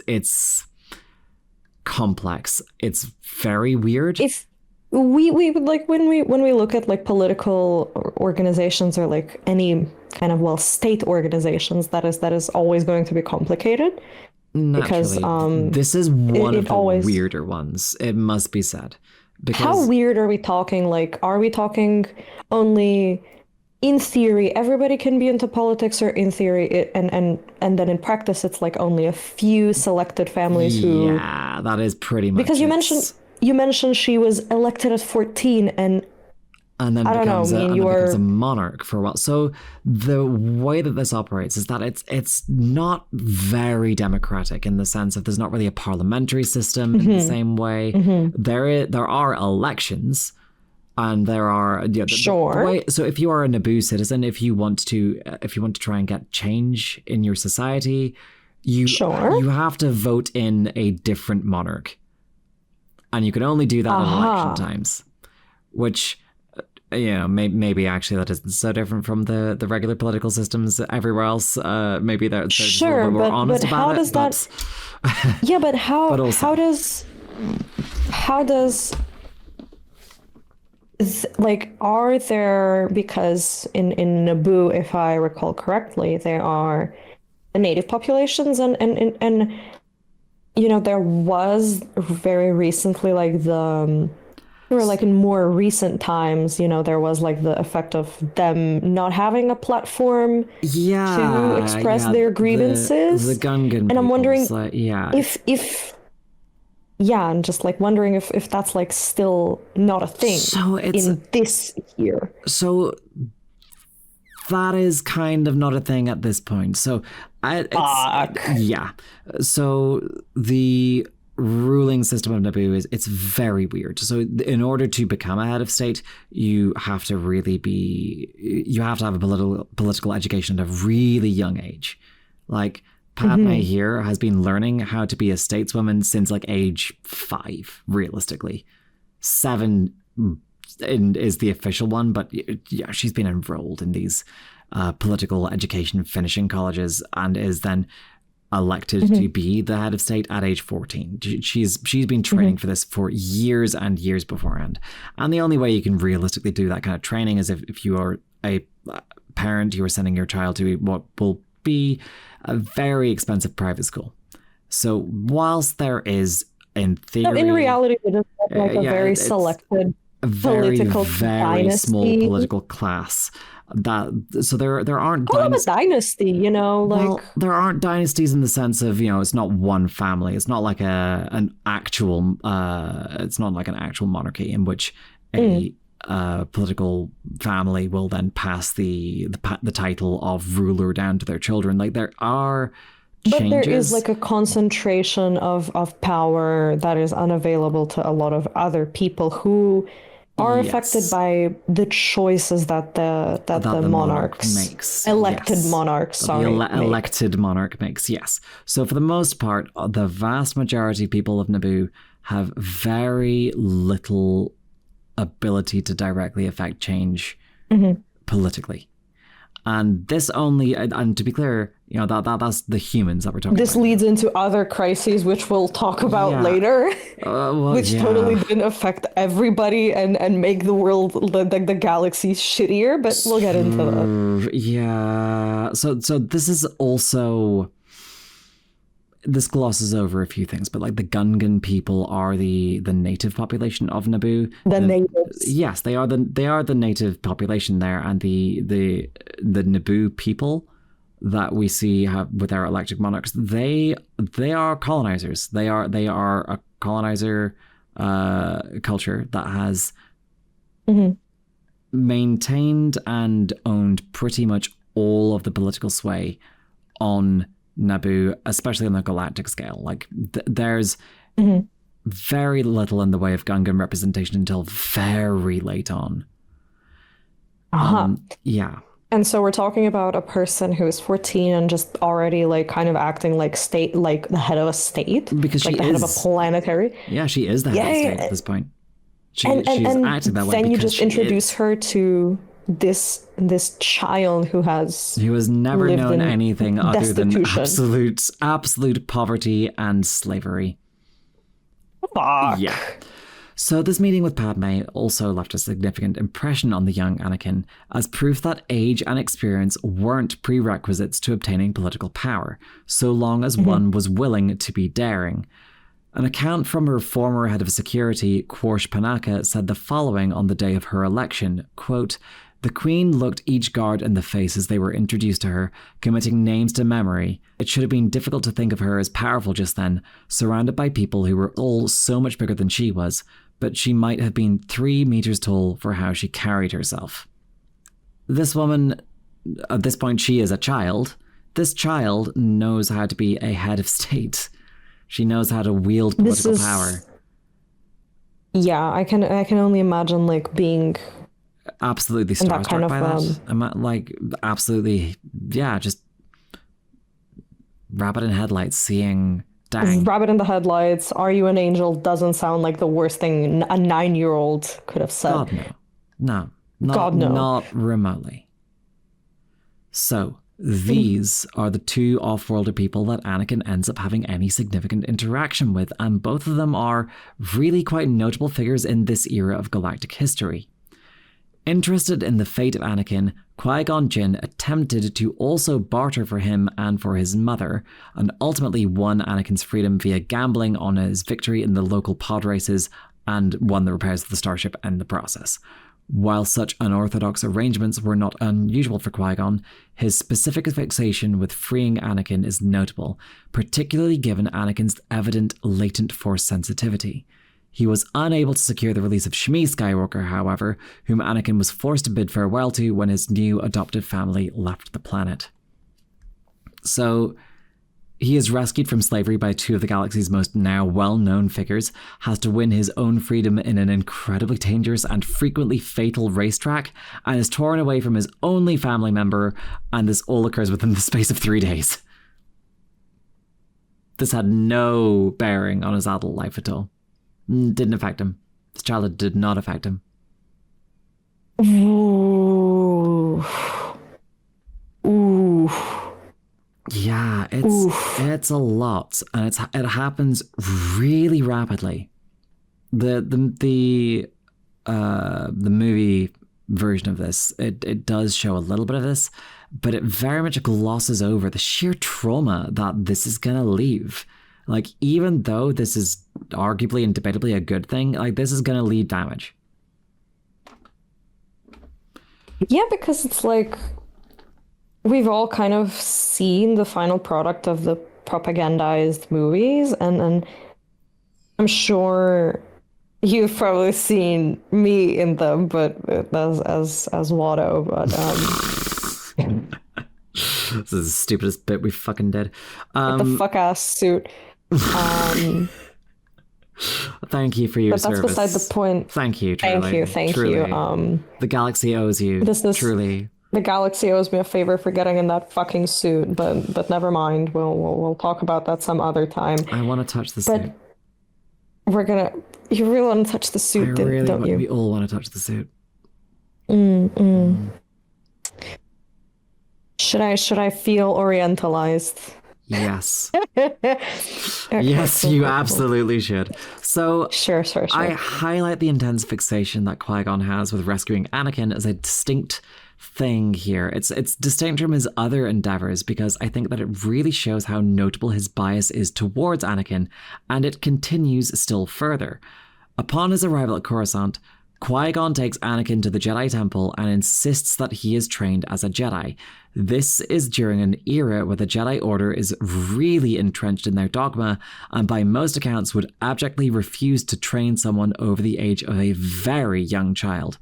complex. It's very weird. If we like when we look at like political organizations or like any kind of state organizations, that is always going to be complicated. Naturally, because this is one of the weirder ones, it must be said. Because how weird are we talking? Like, are we talking only in theory everybody can be into politics, or in theory and then in practice it's like only a few selected families who? Yeah, that is pretty much because you mentioned she was elected at 14 and then becomes a monarch for a while. So the way that this operates is that it's not very democratic in the sense of there's not really a parliamentary system in the same way. There are elections, and there are so if you are a Naboo citizen, if you want to try and get change in your society, you have to vote in a different monarch. And you can only do that at election times, which, maybe actually that isn't so different from the regular political systems everywhere else. Maybe they're just a little bit more honest about it. Yeah, but how does are there, because in Naboo, if I recall correctly, there are the native populations and there was very recently in more recent times, there was like the effect of them not having a platform to express their grievances. The Gungan and I'm wondering and just like wondering if that's like still not a thing in this year. So that is kind of not a thing at this point. So So the ruling system of Naboo it's very weird. So in order to become a head of state, you have to have a political education at a really young age. Like Padme here has been learning how to be a stateswoman since like age 5, realistically. 7 is the official one, but yeah, she's been enrolled in these political education finishing colleges and is then elected to be the head of state at age 14. She's been training for this for years and years beforehand. And the only way you can realistically do that kind of training is if you are a parent, you are sending your child to what will be a very expensive private school. So whilst there is, in theory... in reality, it is like a very selected political very dynasty. Small political class. So there aren't dynasty, Well, there aren't dynasties in the sense of it's not one family. It's not like an actual monarchy in which a political family will then pass the title of ruler down to their children. Like there are changes. But there is like a concentration of power that is unavailable to a lot of other people who are affected by the choices that the monarch makes. Elected monarch makes, yes. So for the most part, the vast majority of people of Naboo have very little ability to directly affect change politically. And this only, and to be clear, that's the humans that we're talking about. This leads into other crises, which we'll talk about later, which totally didn't affect everybody and make the world, the galaxy shittier, but we'll get into that. Yeah. So this is also... This glosses over a few things, but like the Gungan people are the native population of Naboo. The natives. Yes, they are the native population there, and the Naboo people that we see with our elected monarchs, they are colonizers. They are a colonizer culture that has maintained and owned pretty much all of the political sway on Naboo, especially on the galactic scale. Like there's very little in the way of Gungan representation until very late on. Uh-huh. Yeah. And so we're talking about a person who is 14 and just already like kind of acting like like the head of a state, Because like she the head of a is. planetary. Yeah, she is the head of the state at this point. She's And acting that way then you because just she introduce is. her to this child who has Never lived known in anything other than destitution. absolute poverty and slavery. Fuck. Yeah. So this meeting with Padme also left a significant impression on the young Anakin as proof that age and experience weren't prerequisites to obtaining political power, so long as one was willing to be daring. An account from her former head of security, Quarsh Panaka, said the following on the day of her election, quote, "The Queen looked each guard in the face as they were introduced to her, committing names to memory. It should have been difficult to think of her as powerful just then, surrounded by people who were all so much bigger than she was, but she might have been 3 meters tall for how she carried herself." This woman, at this point, she is a child. This child knows how to be a head of state. She knows how to wield political power. Yeah, I can only imagine like being absolutely starstruck kind of, by that. I'm like absolutely, yeah, just rabbit in headlights, seeing dang. Rabbit in the headlights, "Are you an angel?" doesn't sound like the worst thing a 9-year-old could have said. God no. God no. Not remotely. So these are the two off-worlder people that Anakin ends up having any significant interaction with, and both of them are really quite notable figures in this era of galactic history. Interested in the fate of Anakin, Qui-Gon Jinn attempted to also barter for him and for his mother, and ultimately won Anakin's freedom via gambling on his victory in the local pod races and won the repairs of the starship in the process. While such unorthodox arrangements were not unusual for Qui-Gon, his specific fixation with freeing Anakin is notable, particularly given Anakin's evident latent Force sensitivity. He was unable to secure the release of Shmi Skywalker, however, whom Anakin was forced to bid farewell to when his new adoptive family left the planet. So, he is rescued from slavery by two of the galaxy's most now well-known figures, has to win his own freedom in an incredibly dangerous and frequently fatal racetrack, and is torn away from his only family member, and this all occurs within the space of 3 days. This had no bearing on his adult life at all. Didn't affect him. His childhood did not affect him. Ooh. Ooh. Yeah, it's a lot, and it happens really rapidly. The movie version of this, it does show a little bit of this, but it very much glosses over the sheer trauma that this is gonna leave. Like, even though this is arguably and debatably a good thing, like, this is gonna leave damage. Yeah, because it's like we've all kind of seen the final product of the propagandized movies, and I'm sure you've probably seen me in them, but as Watto, but This is the stupidest bit we fucking did. with the fuck ass suit. Thank you for your service. But that's beside the point. Thank you, truly. Thank truly. you. The galaxy owes you. Truly. The galaxy owes me a favor for getting in that fucking suit, but never mind. We'll talk about that some other time. I want to touch the suit. We're gonna. You really want to touch the suit, don't you? We all want to touch the suit. Should I feel orientalized? Yes. Okay, yes, cool, you cool, absolutely should. So Sure. I highlight the intense fixation that Qui-Gon has with rescuing Anakin as a distinct thing here. It's distinct from his other endeavors because I think that it really shows how notable his bias is towards Anakin, and it continues still further. Upon his arrival at Coruscant, Qui-Gon takes Anakin to the Jedi Temple and insists that he is trained as a Jedi. This is during an era where the Jedi Order is really entrenched in their dogma and by most accounts would abjectly refuse to train someone over the age of a very young child.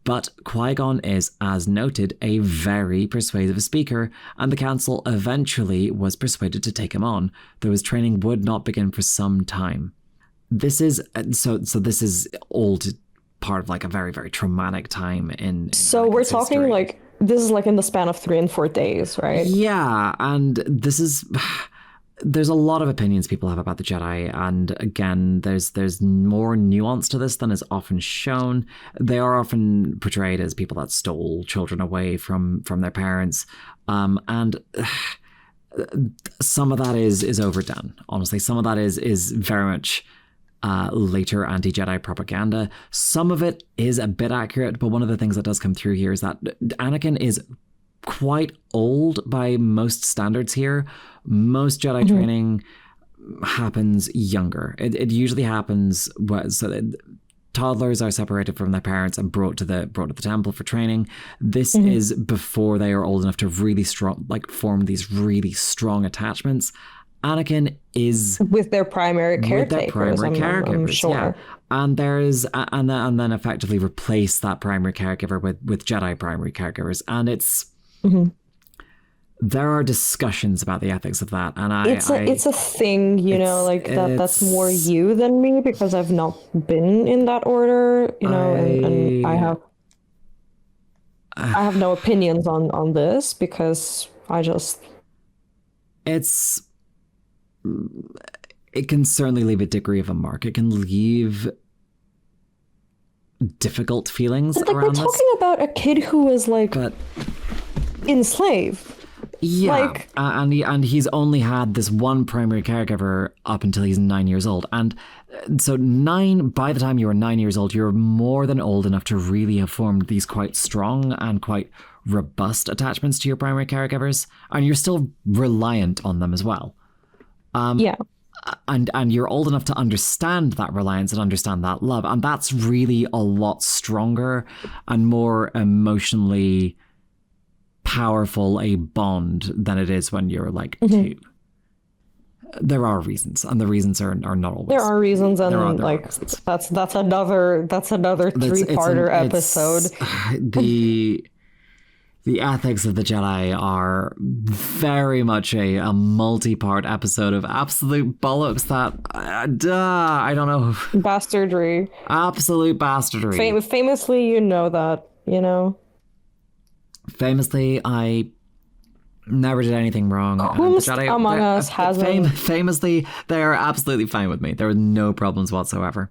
But Qui-Gon is, as noted, a very persuasive speaker, and the council eventually was persuaded to take him on, though his training would not begin for some time. This is so this is old part of like a very, very traumatic time in So we're Anakin's talking history. like this is like in the span of 3 and 4 days, right? Yeah, and this is there's a lot of opinions people have about the Jedi, and again, there's more nuance to this than is often shown. They are often portrayed as people that stole children away from their parents, and some of that is overdone. Honestly, some of that is very much later anti-Jedi propaganda. Some of it is a bit accurate, but one of the things that does come through here is that Anakin is quite old by most standards here. Most Jedi training happens younger. It usually happens toddlers are separated from their parents and brought to the temple for training. This is before they are old enough to really form these really strong attachments. Anakin is with their primary caretakers. I'm sure. Yeah. And then effectively replace that primary caregiver with Jedi primary caregivers, and it's there are discussions about the ethics of that, and it's a thing, you know, like that's more you than me because I've not been in that order, you know, and I have no opinions on this because it can certainly leave a degree of a mark. It can leave difficult feelings around this. We're talking about a kid who was enslaved. Yeah, and he's only had this one primary caregiver up until he's 9 years old. And so by the time you were 9 years old, you're more than old enough to really have formed these quite strong and quite robust attachments to your primary caregivers. And you're still reliant on them as well. Yeah. And you're old enough to understand that reliance and understand that love. And that's really a lot stronger and more emotionally powerful a bond than it is when you're like 2. There are reasons, and the reasons are not always. There are reasons, and reasons. that's another 3-parter episode. The ethics of the Jedi are very much a multi-part episode of absolute bollocks that, I don't know. Bastardry. Absolute bastardry. Famously, you know that, you know? Famously, I never did anything wrong. Who among us hasn't? Famously, they are absolutely fine with me. There are no problems whatsoever.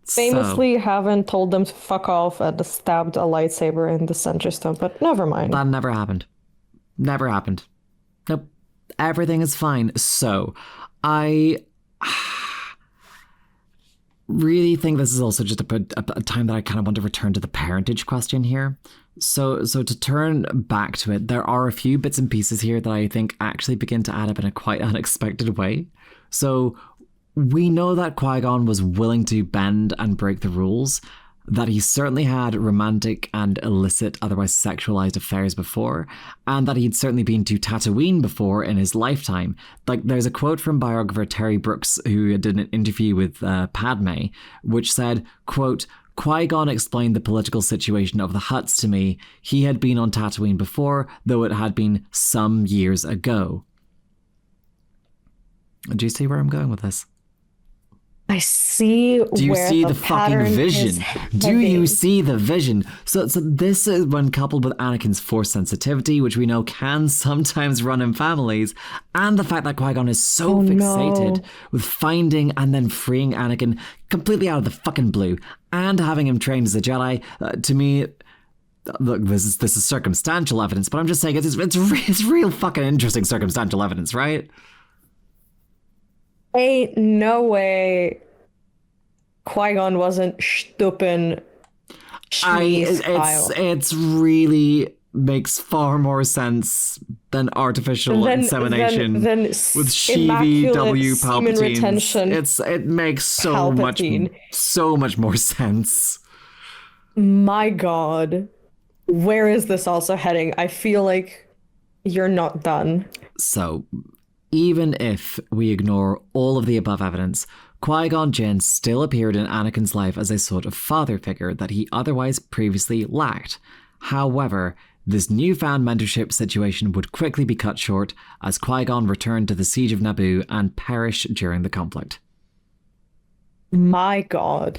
Famously haven't told them to fuck off and stabbed a lightsaber in the center stone, but never mind. That never happened. Never happened. Nope. Everything is fine. So, I really think this is also just a time that I kind of want to return to the parentage question here. So to turn back to it, there are a few bits and pieces here that I think actually begin to add up in a quite unexpected way. So we know that Qui-Gon was willing to bend and break the rules, that he certainly had romantic and illicit, otherwise sexualized affairs before, and that he'd certainly been to Tatooine before in his lifetime. Like, there's a quote from biographer Terry Brooks, who did an interview with Padme, which said, quote, "Qui-Gon explained the political situation of the Hutts to me. He had been on Tatooine before, though it had been some years ago." Do you see where I'm going with this? I see. Do you see the fucking vision? Do you see the vision? So this is when coupled with Anakin's force sensitivity, which we know can sometimes run in families, and the fact that Qui-Gon is so fixated with finding and then freeing Anakin completely out of the fucking blue, and having him trained as a Jedi. To me, look, this is circumstantial evidence, but I'm just saying it's real fucking interesting circumstantial evidence, right? Ain't no way Qui-Gon wasn't stupid. It's really makes far more sense than artificial insemination with Sheevy W Palpatine. It makes so much more sense. My God, where is this also heading? I feel like you're not done. So, even if we ignore all of the above evidence, Qui-Gon Jinn still appeared in Anakin's life as a sort of father figure that he otherwise previously lacked. However, this newfound mentorship situation would quickly be cut short as Qui-Gon returned to the Siege of Naboo and perished during the conflict. My God.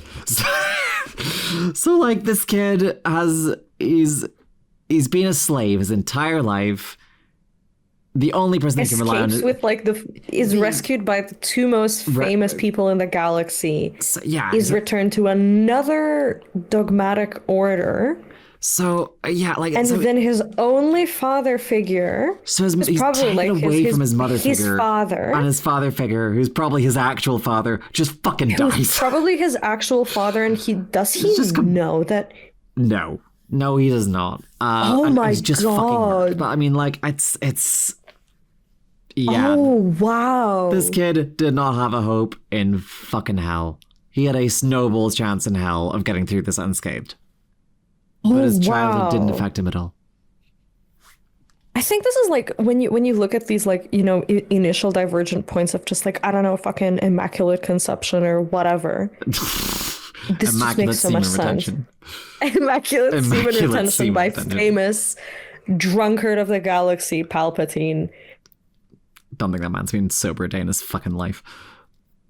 So like this kid he's been a slave his entire life. The only person he can rely on is rescued by the two most famous people in the galaxy. So, yeah, is returned to another dogmatic order. So yeah, then his only father figure. So he's probably taken away from his mother figure, father, and his father figure, who's probably his actual father, just fucking dies. Probably his actual father, and he know that? No, he does not. Oh my he's just god! But I mean, like it's. Yeah. Oh wow! This kid did not have a hope in fucking hell. He had a snowball's chance in hell of getting through this unscathed. But his childhood didn't affect him at all. I think this is like when you look at these like, you know, initial divergent points of just like, I don't know, fucking immaculate conception or whatever. This just makes so much sense. Immaculate semen retention by famous drunkard of the galaxy, Palpatine. Don't think that man's been sober a day in his fucking life.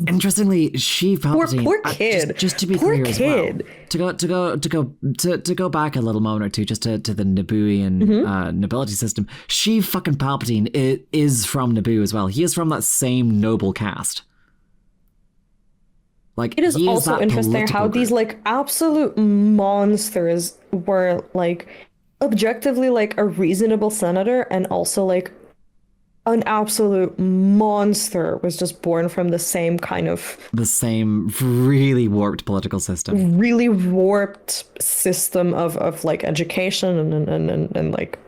Interestingly, Sheev Palpatine. Poor kid. Just to be clear as well. To go back a little moment or two, just to the Nabooian nobility system. Sheev fucking Palpatine is from Naboo as well. He is from that same noble caste. Like, it is also interesting how these like absolute monsters were like objectively like a reasonable senator, and also like an absolute monster was just born from the same really warped political system. Really warped system of like education and like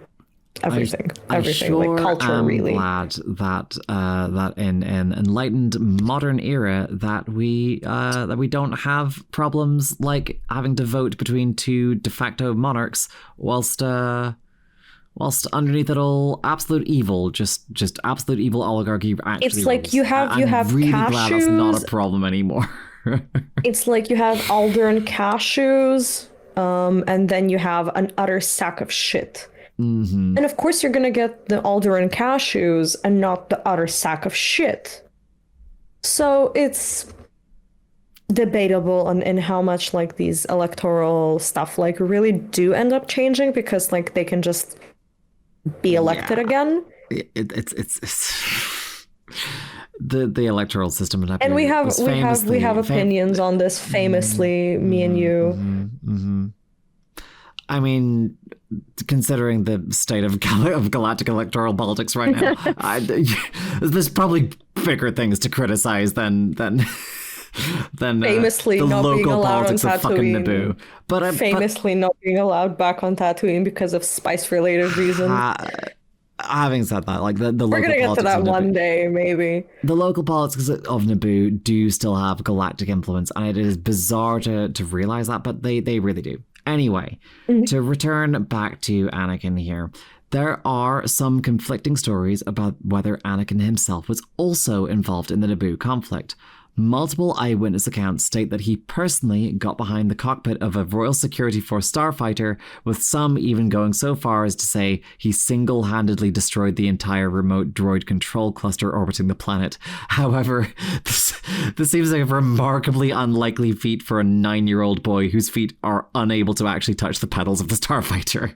everything. Everything, like culture, really. I'm glad that in an enlightened modern era that we don't have problems like having to vote between two de facto monarchs whilst underneath it all, absolute evil, just absolute evil oligarchy actually it's like rules. you have really cashews. Glad that's not a problem anymore. It's like you have Alderaan cashews, and then you have an utter sack of shit. Mm-hmm. And of course you're gonna get the Alderaan cashews and not the utter sack of shit. So it's debatable in how much like these electoral stuff like really do end up changing, because like they can just be elected again. It's the electoral system, and we have opinions on this famously, me and you. Mm-hmm. I mean, considering the state of galactic electoral politics right now, there's probably bigger things to criticize than famously the not local being allowed politics on of fucking Tatooine. Naboo. Famously not being allowed back on Tatooine because of spice-related reasons. Having said that, like the we're gonna get to that one day, maybe. The local politics of Naboo do still have galactic influence, and it is bizarre to realize that, but they really do. Anyway, to return back to Anakin here. There are some conflicting stories about whether Anakin himself was also involved in the Naboo conflict. Multiple eyewitness accounts state that he personally got behind the cockpit of a Royal Security Force starfighter, with some even going so far as to say he single-handedly destroyed the entire remote droid control cluster orbiting the planet. However, this seems like a remarkably unlikely feat for a 9-year-old boy whose feet are unable to actually touch the pedals of the starfighter.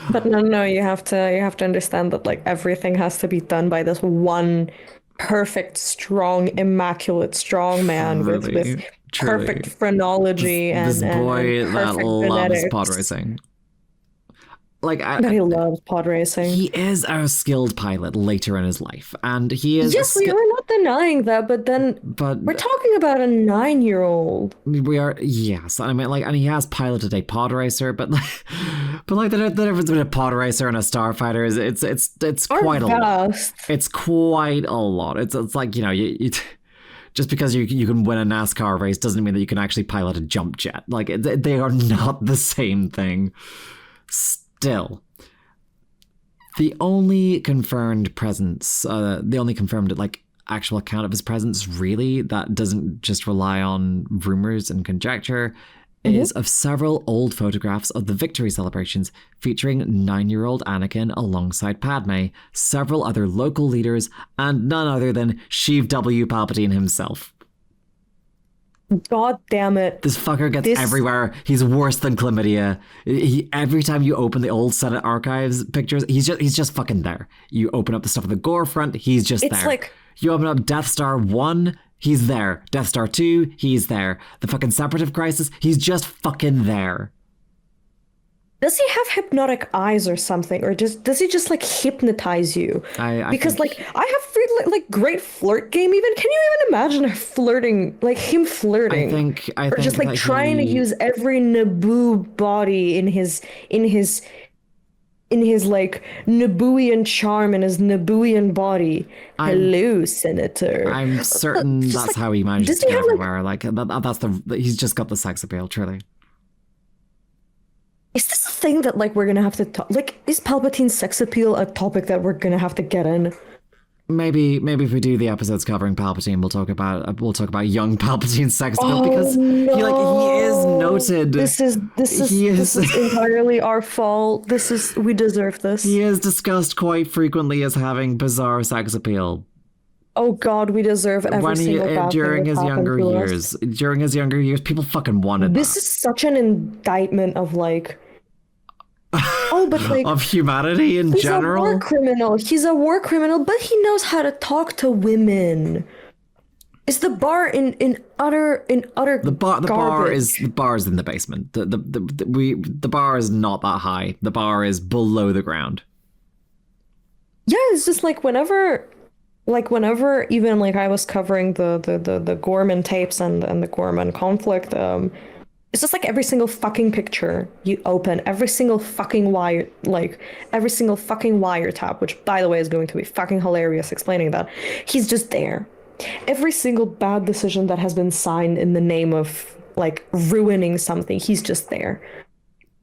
But no, you have to understand that like everything has to be done by this one perfect, strong, immaculate, strong man with perfect phrenology this boy and that loves genetics. pod racing. But he loves pod racing. He is a skilled pilot later in his life, and he is. Yes, we are not denying that, but we're talking about a 9-year-old. We are, yes. I mean, like, and he has piloted a pod racer, but the difference between a pod racer and a starfighter is it's quite a lot. It's quite a lot. It's like, you know, you just because you can win a NASCAR race doesn't mean that you can actually pilot a jump jet. Like, they are not the same thing. Still, the only confirmed presence, the only confirmed like actual account of his presence, really, that doesn't just rely on rumors and conjecture, is of several old photographs of the victory celebrations featuring 9-year-old Anakin alongside Padme, several other local leaders, and none other than Sheev W. Palpatine himself. God damn it. This fucker gets everywhere. He's worse than chlamydia. Every time you open the old Senate archives pictures, he's just fucking there. You open up the stuff in the gore front, he's just there. Like, you open up Death Star 1, he's there. Death Star 2, he's there. The fucking Separative Crisis, he's just fucking there. Does he have hypnotic eyes or something, or does he just like hypnotize you? Because like I have like great flirt game. Even can you even imagine him flirting? I think, or just like trying to use every Naboo body in his like Nabooian charm and his Nabooian body. Hello, Senator. I'm certain that's like, how he manages to get everywhere. Like he's just got the sex appeal, truly. Is this a thing that like we're gonna have to talk? Like, is Palpatine's sex appeal a topic that we're gonna have to get in? Maybe if we do the episodes covering Palpatine, we'll talk about young Palpatine's sex appeal because he is noted. This is entirely our fault. We deserve this. He is discussed quite frequently as having bizarre sex appeal. Oh God, we deserve every single bad during his younger years. During his younger years, people fucking wanted this. Is such an indictment of like. Oh, but like of humanity in general. He's a war criminal, but he knows how to talk to women. Is the bar in utter the bar garbage? The bar is in the basement. The bar is not that high. The bar is below the ground. Yeah, it's just like whenever even like I was covering the Gorman tapes and the Gorman conflict, it's just like every single fucking picture you open, every single fucking wiretap, which by the way is going to be fucking hilarious explaining that. He's just there. Every single bad decision that has been signed in the name of like ruining something, he's just there.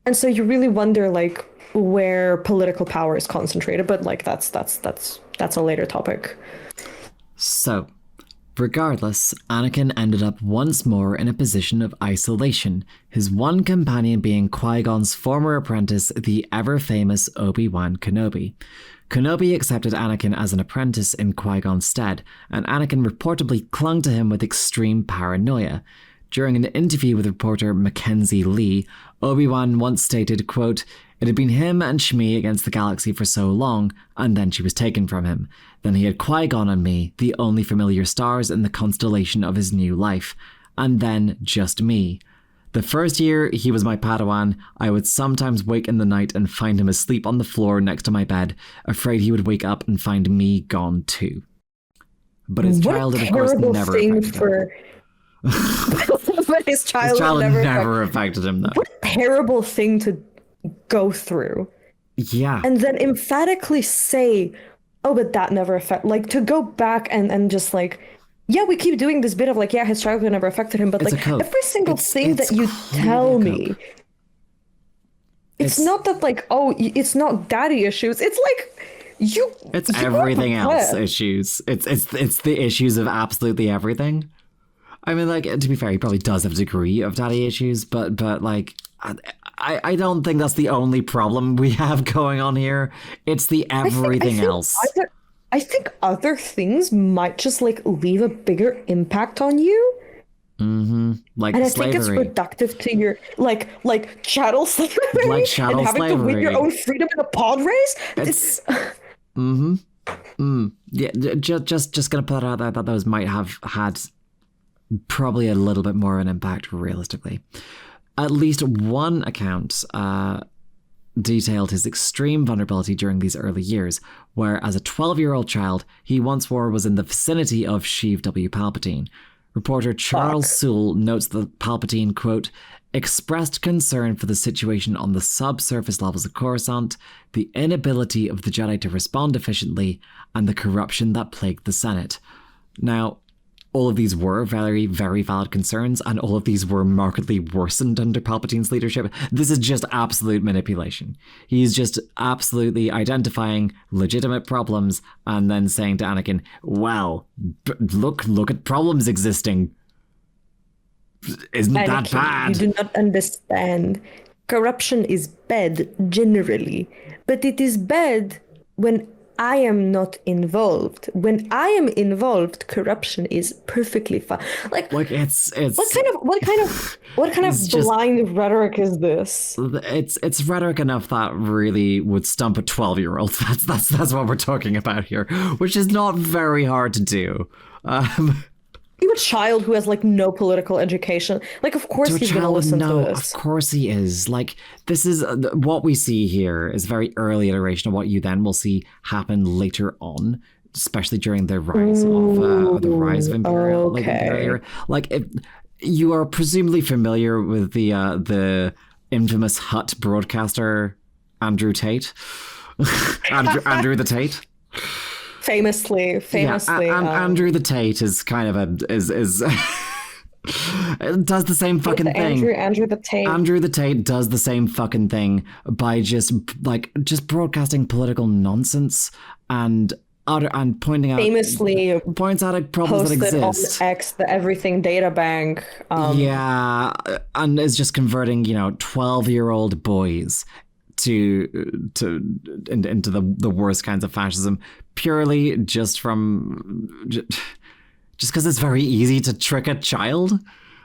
And so you really wonder like where political power is concentrated, but like that's a later topic. So, regardless, Anakin ended up once more in a position of isolation, his one companion being Qui-Gon's former apprentice, the ever-famous Obi-Wan Kenobi. Kenobi accepted Anakin as an apprentice in Qui-Gon's stead, and Anakin reportedly clung to him with extreme paranoia. During an interview with reporter Mackenzie Lee, Obi-Wan once stated, quote, "It had been him and Shmi against the galaxy for so long, and then she was taken from him. Then he had Qui-Gon and me, the only familiar stars in the constellation of his new life. And then just me. The first year he was my Padawan, I would sometimes wake in the night and find him asleep on the floor next to my bed, afraid he would wake up and find me gone too." But his childhood, of course, never affected him. But his childhood never affected him, though. What a terrible thing to go through. Yeah. And then emphatically say, oh, but that never affected, like to go back and just like, yeah, we keep doing this bit of like, yeah, his childhood never affected him, but like every single thing that you tell me, it's not that like, oh, it's not daddy issues. It's like it's everything else issues. It's the issues of absolutely everything. I mean, like, to be fair, he probably does have a degree of daddy issues, but like, I don't think that's the only problem we have going on here. It's the everything else. I think other things might just like leave a bigger impact on you. Mm-hmm. Like and I slavery. think it's productive to your like chattel slavery, like chattel and having slavery. to win your own freedom in a pod race. It's Yeah, just gonna put it out there that those might have had probably a little bit more of an impact realistically. At least one account detailed his extreme vulnerability during these early years, where as a 12-year-old child, he once was in the vicinity of Sheev W. Palpatine. Reporter Charles Sewell notes that Palpatine, quote, expressed concern for the situation on the subsurface levels of Coruscant, the inability of the Jedi to respond efficiently, and the corruption that plagued the Senate. Now, all of these were very, very valid concerns, and all of these were markedly worsened under Palpatine's leadership. This is just absolute manipulation. He's just absolutely identifying legitimate problems and then saying to Anakin, well, look at problems existing. Isn't Anakin, that bad? You do not understand. Corruption is bad generally, but it is bad when I am not involved. When I am involved, corruption is perfectly fine. Like it's what kind of blind rhetoric is this? It's rhetoric enough that really would stump a 12-year-old. That's what we're talking about here, which is not very hard to do. To a child who has like no political education, like of course he's gonna listen to this. Of course he is. Like this is what we see here is very early iteration of what you then will see happen later on, especially during the rise of Imperial. Okay. Like you are presumably familiar with the infamous Hut broadcaster Andrew Tate, Andrew the Tate. Famously. Andrew the Tate is kind of is does the same fucking thing. Andrew the Tate. Andrew the Tate does the same fucking thing by just broadcasting political nonsense and pointing out points out problems that exist. On X, the Everything Data Bank. And is just converting 12-year-old boys into the worst kinds of fascism purely just because it's very easy to trick a child.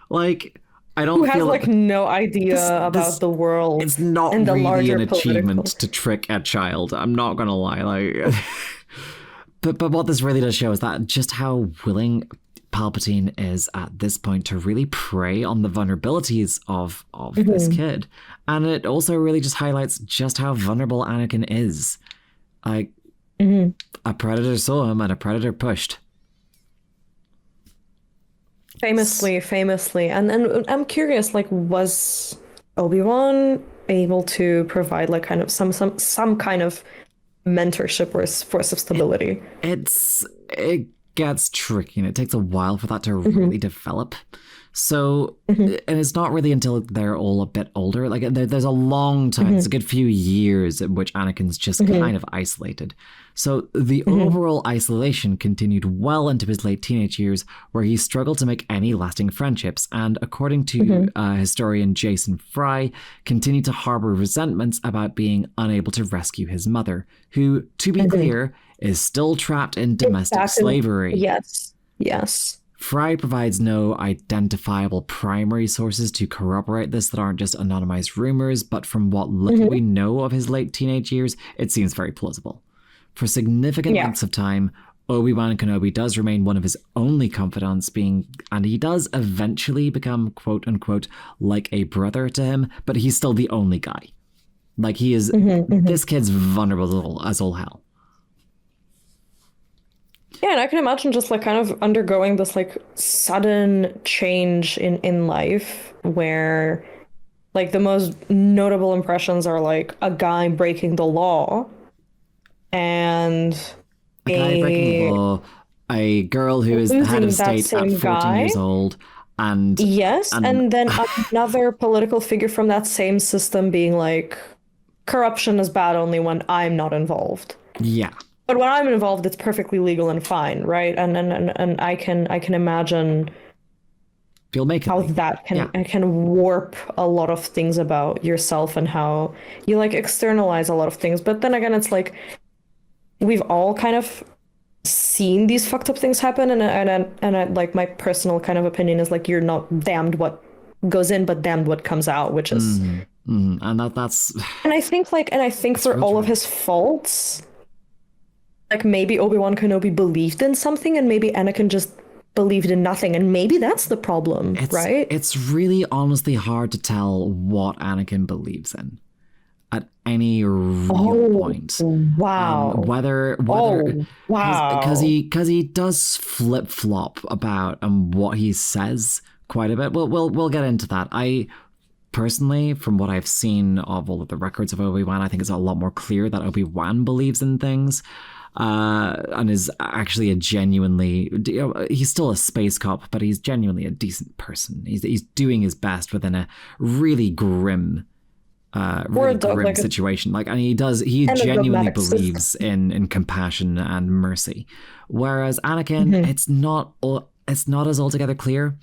Like I don't who feel has no idea about the world. It's not and really an achievement to trick a child. I'm not gonna lie. But what this really does show is that just how willing Palpatine is at this point to really prey on the vulnerabilities of this kid. And it also really just highlights just how vulnerable Anakin is. Like, a predator saw him and a predator pushed. Famously. And I'm curious, was Obi-Wan able to provide kind of some kind of mentorship or force of stability? It gets tricky and it takes a while for that to really develop. So, and it's not really until they're all a bit older. Like there's a long time, it's a good few years in which Anakin's just kind of isolated. So the overall isolation continued well into his late teenage years, where he struggled to make any lasting friendships, and according to historian Jason Fry, continued to harbor resentments about being unable to rescue his mother, who, to be clear, is still trapped in domestic slavery. Yes. Fry provides no identifiable primary sources to corroborate this that aren't just anonymized rumors, but from what little we know of his late teenage years, it seems very plausible. For significant lengths of time, Obi-Wan Kenobi does remain one of his only confidants, and he does eventually become, quote unquote, like a brother to him, but he's still the only guy. Like he is, this kid's vulnerable as all hell. Yeah, and I can imagine just kind of undergoing this sudden change in life where the most notable impressions are a guy breaking the law and a guy breaking the law, a girl who is the head of state at 14 years old, and and then another political figure from that same system being corruption is bad only when I'm not involved. Yeah. But when I'm involved, it's perfectly legal and fine, right? And I can imagine how that can warp a lot of things about yourself and how you externalize a lot of things. But then again, it's we've all kind of seen these fucked up things happen, and my personal kind of opinion is you're not damned what goes in, but damned what comes out, which is and that's and I think for all of his faults. Maybe Obi-Wan Kenobi believed in something and maybe Anakin just believed in nothing, and maybe that's the problem, right? It's really honestly hard to tell what Anakin believes in at any real point. Wow. Whether because he does flip-flop about what he says quite a bit. We'll get into that. I personally, from what I've seen of all of the records of Obi-Wan, I think it's a lot more clear that Obi-Wan believes in things. And is actually a genuinely, he's still a space cop, but he's genuinely a decent person. He's doing his best within a really grim situation. And he genuinely believes in compassion and mercy. Whereas Anakin, it's not as altogether clear.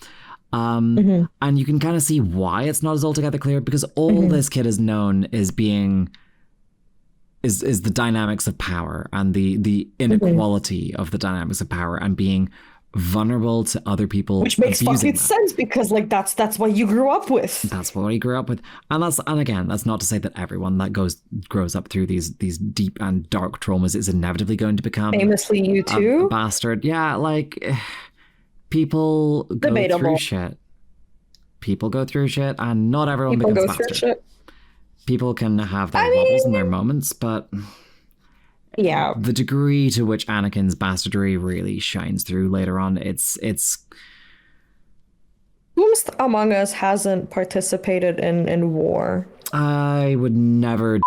And you can kind of see why it's not as altogether clear, because all this kid has known is being is the dynamics of power and the inequality of the dynamics of power and being vulnerable to other people, which makes fucking sense because like that's what you grew up with. That's what he grew up with, and again, that's not to say that everyone that grows up through these deep and dark traumas is inevitably going to become famously you too a bastard. Yeah, like people go through shit. People go through shit, and not everyone becomes bastard. Shit. People can have their wobbles and their moments, but yeah, the degree to which Anakin's bastardry really shines through later on, it's who among us hasn't participated in war? I would never.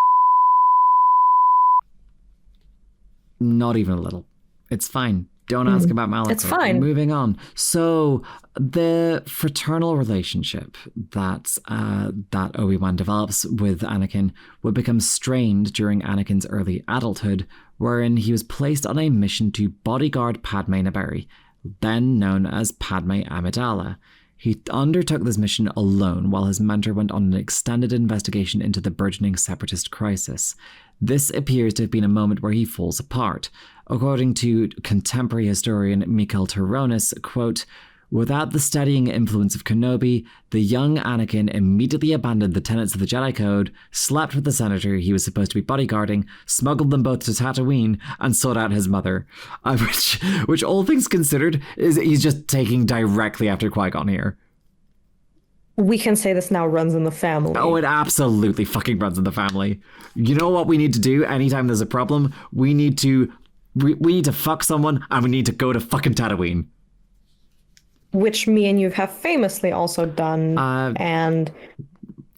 Not even a little. It's fine. Don't ask about Malachor. It's fine. Moving on. So the fraternal relationship that Obi-Wan develops with Anakin would become strained during Anakin's early adulthood, wherein he was placed on a mission to bodyguard Padme Naberrie, then known as Padme Amidala. He undertook this mission alone while his mentor went on an extended investigation into the burgeoning separatist crisis. This appears to have been a moment where he falls apart. According to contemporary historian Mikhail Turonis, quote, "Without the steadying influence of Kenobi, the young Anakin immediately abandoned the tenets of the Jedi Code, slept with the senator he was supposed to be bodyguarding, smuggled them both to Tatooine, and sought out his mother." Which all things considered, he's just taking directly after Qui-Gon here. We can say this now runs in the family. Oh, it absolutely fucking runs in the family. You know what we need to do anytime there's a problem? We need to fuck someone, and we need to go to fucking Tatooine. Which me and you have famously also done, and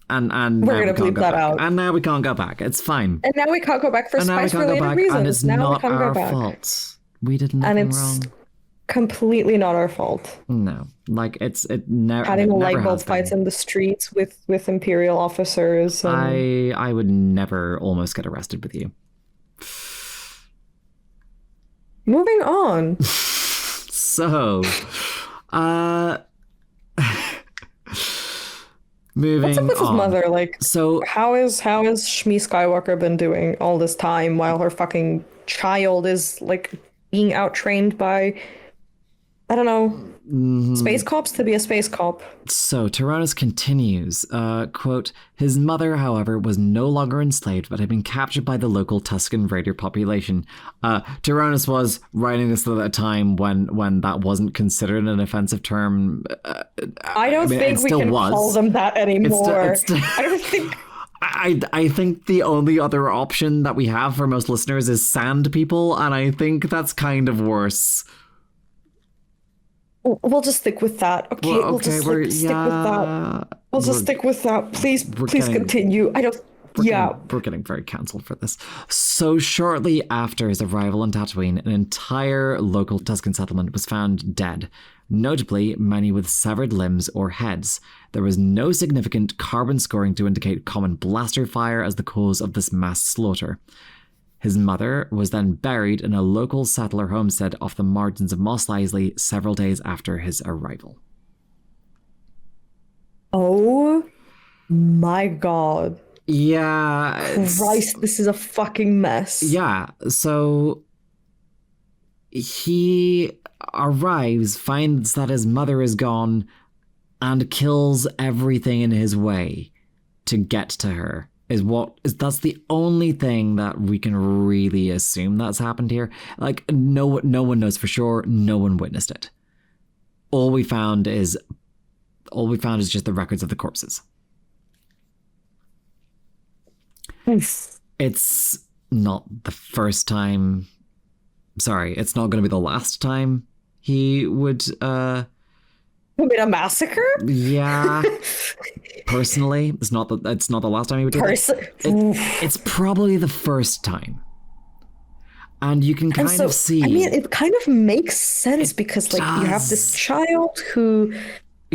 we're going to bleep that out. And now we can't go back. It's fine. And now we can't go back for spice-related reasons. And it's not our fault. We did nothing wrong. Completely not our fault. No, like it never. Having light bulb fights in the streets with Imperial officers. I would never almost get arrested with you. Moving on. So, moving What's up with his mother? Like, so how has Shmi Skywalker been doing all this time while her fucking child is like being out-trained by, I don't know, space cops to be a space cop? So Turonis continues, quote, "His mother, however, was no longer enslaved, but had been captured by the local Tusken Raider population." Turonis was writing this at a time when that wasn't considered an offensive term. I don't think we can call them that anymore. I don't think... I think the only other option that we have for most listeners is sand people, and I think that's kind of worse. We'll just stick with that. Okay, we'll just stick with that. We'll just stick with that. Please continue. We're getting very cancelled for this. So shortly after his arrival on Tatooine, an entire local Tusken settlement was found dead, notably many with severed limbs or heads. There was no significant carbon scoring to indicate common blaster fire as the cause of this mass slaughter. His mother was then buried in a local settler homestead off the margins of Mos Eisley several days after his arrival. Oh my god. Yeah. Christ, this is a fucking mess. Yeah, so he arrives, finds that his mother is gone, and kills everything in his way to get to her. That's the only thing that we can really assume that's happened here. Like, no one knows for sure. No one witnessed it. All we found is just the records of the corpses. It's not the first time. Sorry, it's not going to be the last time he would commit a massacre? Yeah. Personally, it's not the last time he would do that. It's probably the first time. And you can kind of see. I mean, it kind of makes sense because like you have this child who's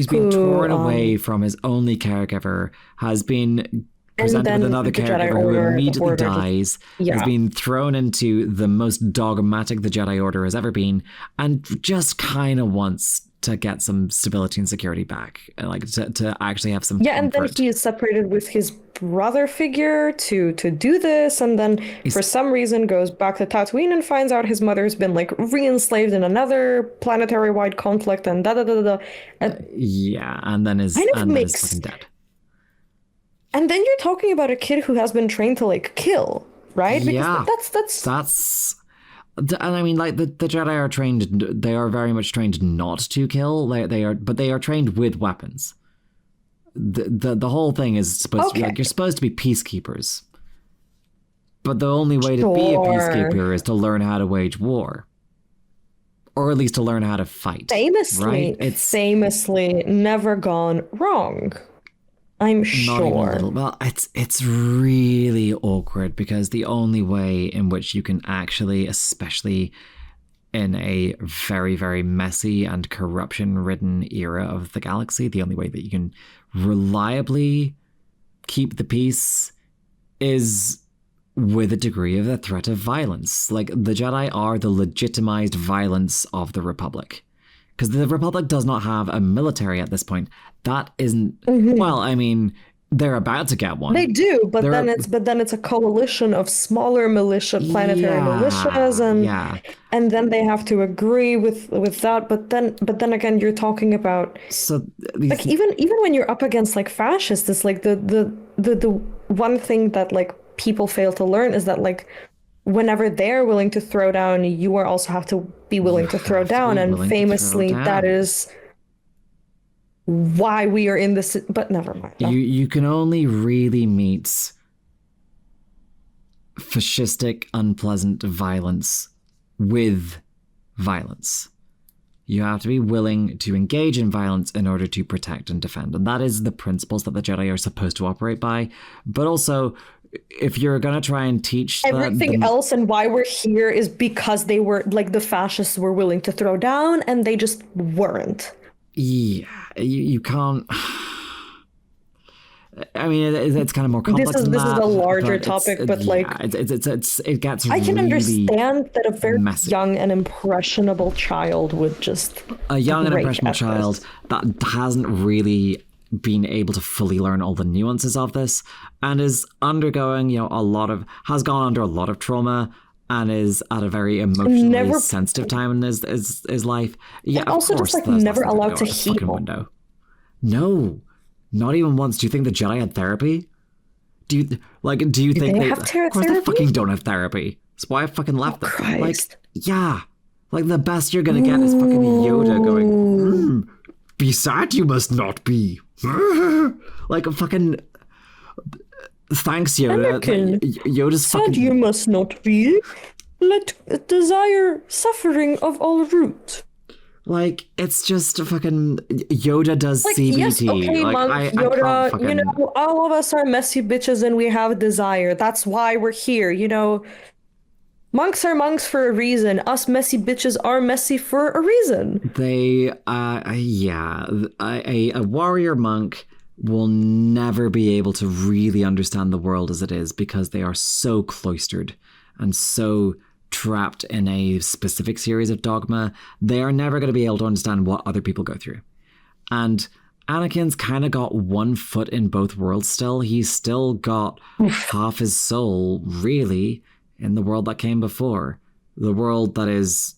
been torn away from his only caregiver, has been presented with another caregiver who immediately dies, has been thrown into the most dogmatic the Jedi Order has ever been, and just kind of wants to get some stability and security back, and like to actually have some and then comfort. he is separated with his brother figure to do this, and then for some reason goes back to Tatooine and finds out his mother's been like re-enslaved in another planetary-wide conflict and da da da da. And and then is fucking dead. And then you're talking about a kid who has been trained to like kill, right? Because that's and I mean, like the Jedi are trained; they are very much trained not to kill. They are trained with weapons. The whole thing is supposed to be like you're supposed to be peacekeepers, but the only way to be a peacekeeper is to learn how to wage war, or at least to learn how to fight. Famously, right? Famously never gone wrong. I'm sure. Not even a little. Well, it's really awkward because the only way in which you can actually, especially in a very, very messy and corruption-ridden era of the galaxy, the only way that you can reliably keep the peace is with a degree of a threat of violence. Like, the Jedi are the legitimized violence of the Republic. Because the Republic does not have a military at this point. That isn't... Well, I mean, they're about to get one. They do, but then it's a coalition of smaller planetary militias, and then they have to agree with that. But then again, you're talking about like even when you're up against like fascists, it's like the one thing that like people fail to learn is that like whenever they're willing to throw down, you also have to be willing to throw down, and famously that is why we are in this. But never mind. No. You can only really meet fascistic, unpleasant violence with violence. You have to be willing to engage in violence in order to protect and defend, and that is the principles that the Jedi are supposed to operate by. But also, if you're going to try and teach everything else and why we're here is because they were like the fascists were willing to throw down and they just weren't. Yeah, you can't. I mean, it's kind of more complex. This is a larger topic, but like it gets. I can really understand that a very messy. young and impressionable child would just child that hasn't really been able to fully learn all the nuances of this and is undergoing, has gone under a lot of trauma and is at a very emotionally sensitive time in his life. Yeah, and also just like never allowed to heal. No, not even once. Do you think the Jedi had therapy? Do you think they have therapy? Of course they fucking don't have therapy. That's why I fucking left them. Christ. Like, yeah. Like the best you're gonna get is fucking Yoda going, be sad you must not be. Like a fucking thanks Yoda. Anakin, Yoda's sad fucking you must not be. Let desire suffering of all root. Like it's just a fucking Yoda does like, CBT. Yes, okay, like, Monk, Yoda, fucking... all of us are messy bitches and we have desire. That's why we're here, Monks are monks for a reason. Us messy bitches are messy for a reason. They, a warrior monk will never be able to really understand the world as it is because they are so cloistered and so trapped in a specific series of dogma. They are never going to be able to understand what other people go through. And Anakin's kind of got one foot in both worlds still. He's still got half his soul, really, in the world that came before. The world that is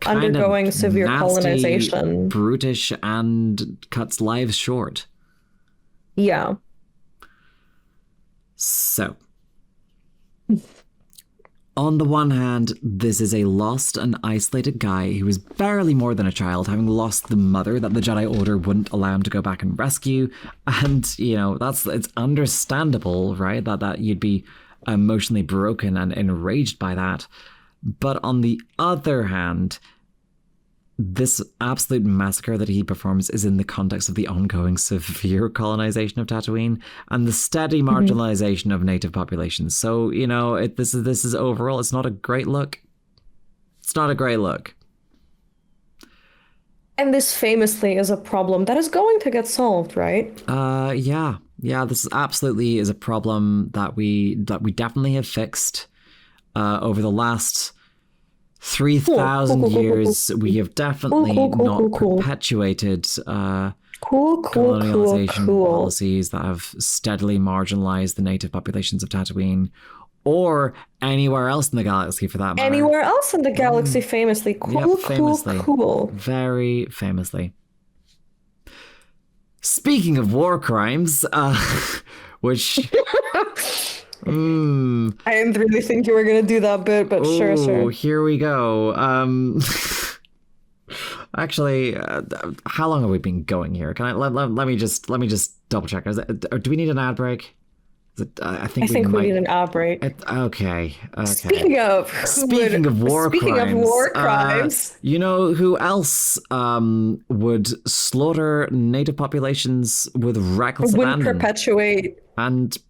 undergoing severe nasty, colonization. Brutish, and cuts lives short. Yeah. So, on the one hand, this is a lost and isolated guy who is barely more than a child, having lost the mother that the Jedi Order wouldn't allow him to go back and rescue. And, it's understandable, right, that you'd be emotionally broken and enraged by that. But on the other hand, this absolute massacre that he performs is in the context of the ongoing severe colonization of Tatooine and the steady marginalization of native populations. So, this is overall, it's not a great look. It's not a great look. And this famously is a problem that is going to get solved, right? Yeah, this absolutely is a problem that we definitely have fixed over the last 3,000 years, we have definitely not perpetuated colonialization policies that have steadily marginalized the native populations of Tatooine, or anywhere else in the galaxy for that matter. Anywhere else in the galaxy, famously. Cool. Very famously. Speaking of war crimes, which... I didn't really think you were going to do that bit, but sure. Here we go. Actually, how long have we been going here? Can I let me just double check. Do we need an ad break? I think we need an ad break. Okay. Speaking of war crimes, you know who else would slaughter native populations with reckless abandon?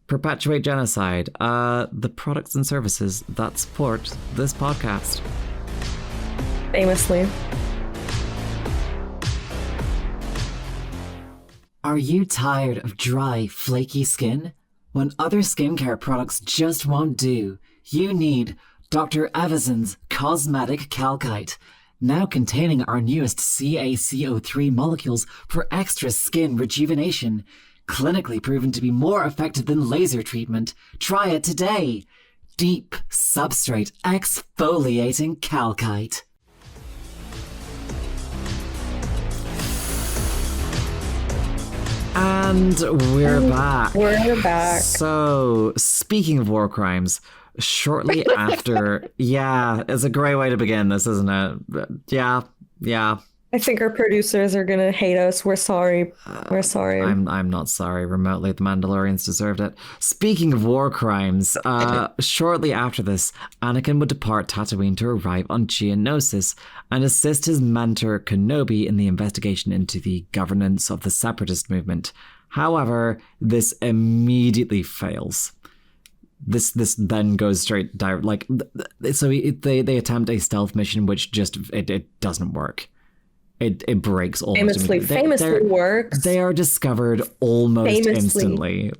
Perpetuate genocide. The products and services that support this podcast. Famously. Are you tired of dry, flaky skin? When other skincare products just won't do, you need Dr. Evason's Cosmetic Calcite, now containing our newest CaCO3 molecules for extra skin rejuvenation. Clinically proven to be more effective than laser treatment. Try it today. Deep substrate exfoliating calcite. And we're back. We're back. So, speaking of war crimes, shortly after... Yeah, it's a great way to begin this, isn't it? Yeah. I think our producers are gonna hate us. We're sorry. We're sorry. I'm not sorry remotely. The Mandalorians deserved it. Speaking of war crimes, shortly after this, Anakin would depart Tatooine to arrive on Geonosis and assist his mentor Kenobi in the investigation into the governance of the Separatist movement. However, this immediately fails. This then goes straight down. They attempt a stealth mission, which just it doesn't work. It breaks almost famously works. They are discovered almost instantly.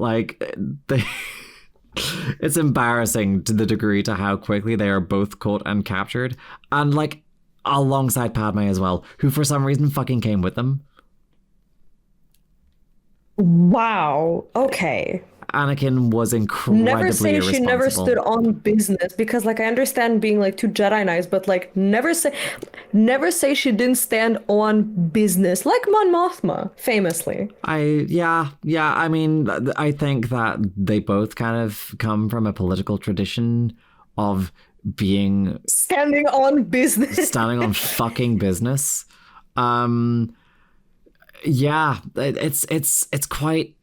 It's embarrassing to the degree to how quickly they are both caught and captured, and alongside Padme as well, who for some reason fucking came with them. Wow. Okay. Anakin was incredibly irresponsible. She never stood on business, because I understand being too Jedi nice, but never say she didn't stand on business, like Mon Mothma famously. I mean, I think that they both kind of come from a political tradition of being standing on business, standing on fucking business. It's quite.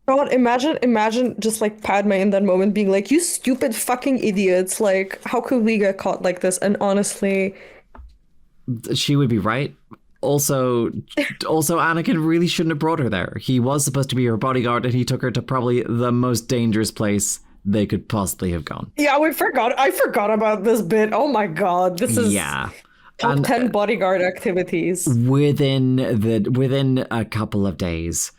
God, imagine just Padme in that moment being you stupid fucking idiots, how could we get caught like this? And honestly, she would be right. Also Anakin really shouldn't have brought her there. He was supposed to be her bodyguard, and he took her to probably the most dangerous place they could possibly have gone. Yeah, I forgot about this bit. Oh my God, this is top 10 bodyguard activities. Within a couple of days,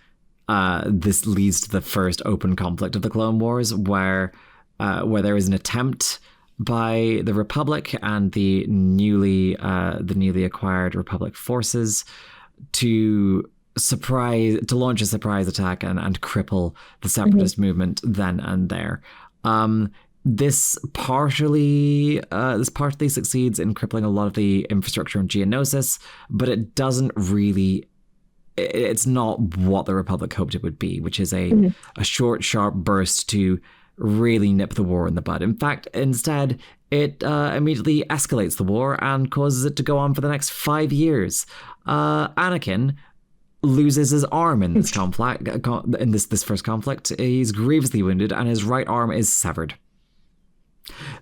this leads to the first open conflict of the Clone Wars, where there is an attempt by the Republic and the newly acquired Republic forces to launch a surprise attack and cripple the Separatist movement then and there. This partially succeeds in crippling a lot of the infrastructure on Geonosis, but it doesn't really. It's not what the Republic hoped it would be, which is a short, sharp burst to really nip the war in the bud. In fact, instead, it immediately escalates the war and causes it to go on for the next 5 years. Anakin loses his arm in this conflict. In this first conflict, he's grievously wounded, and his right arm is severed.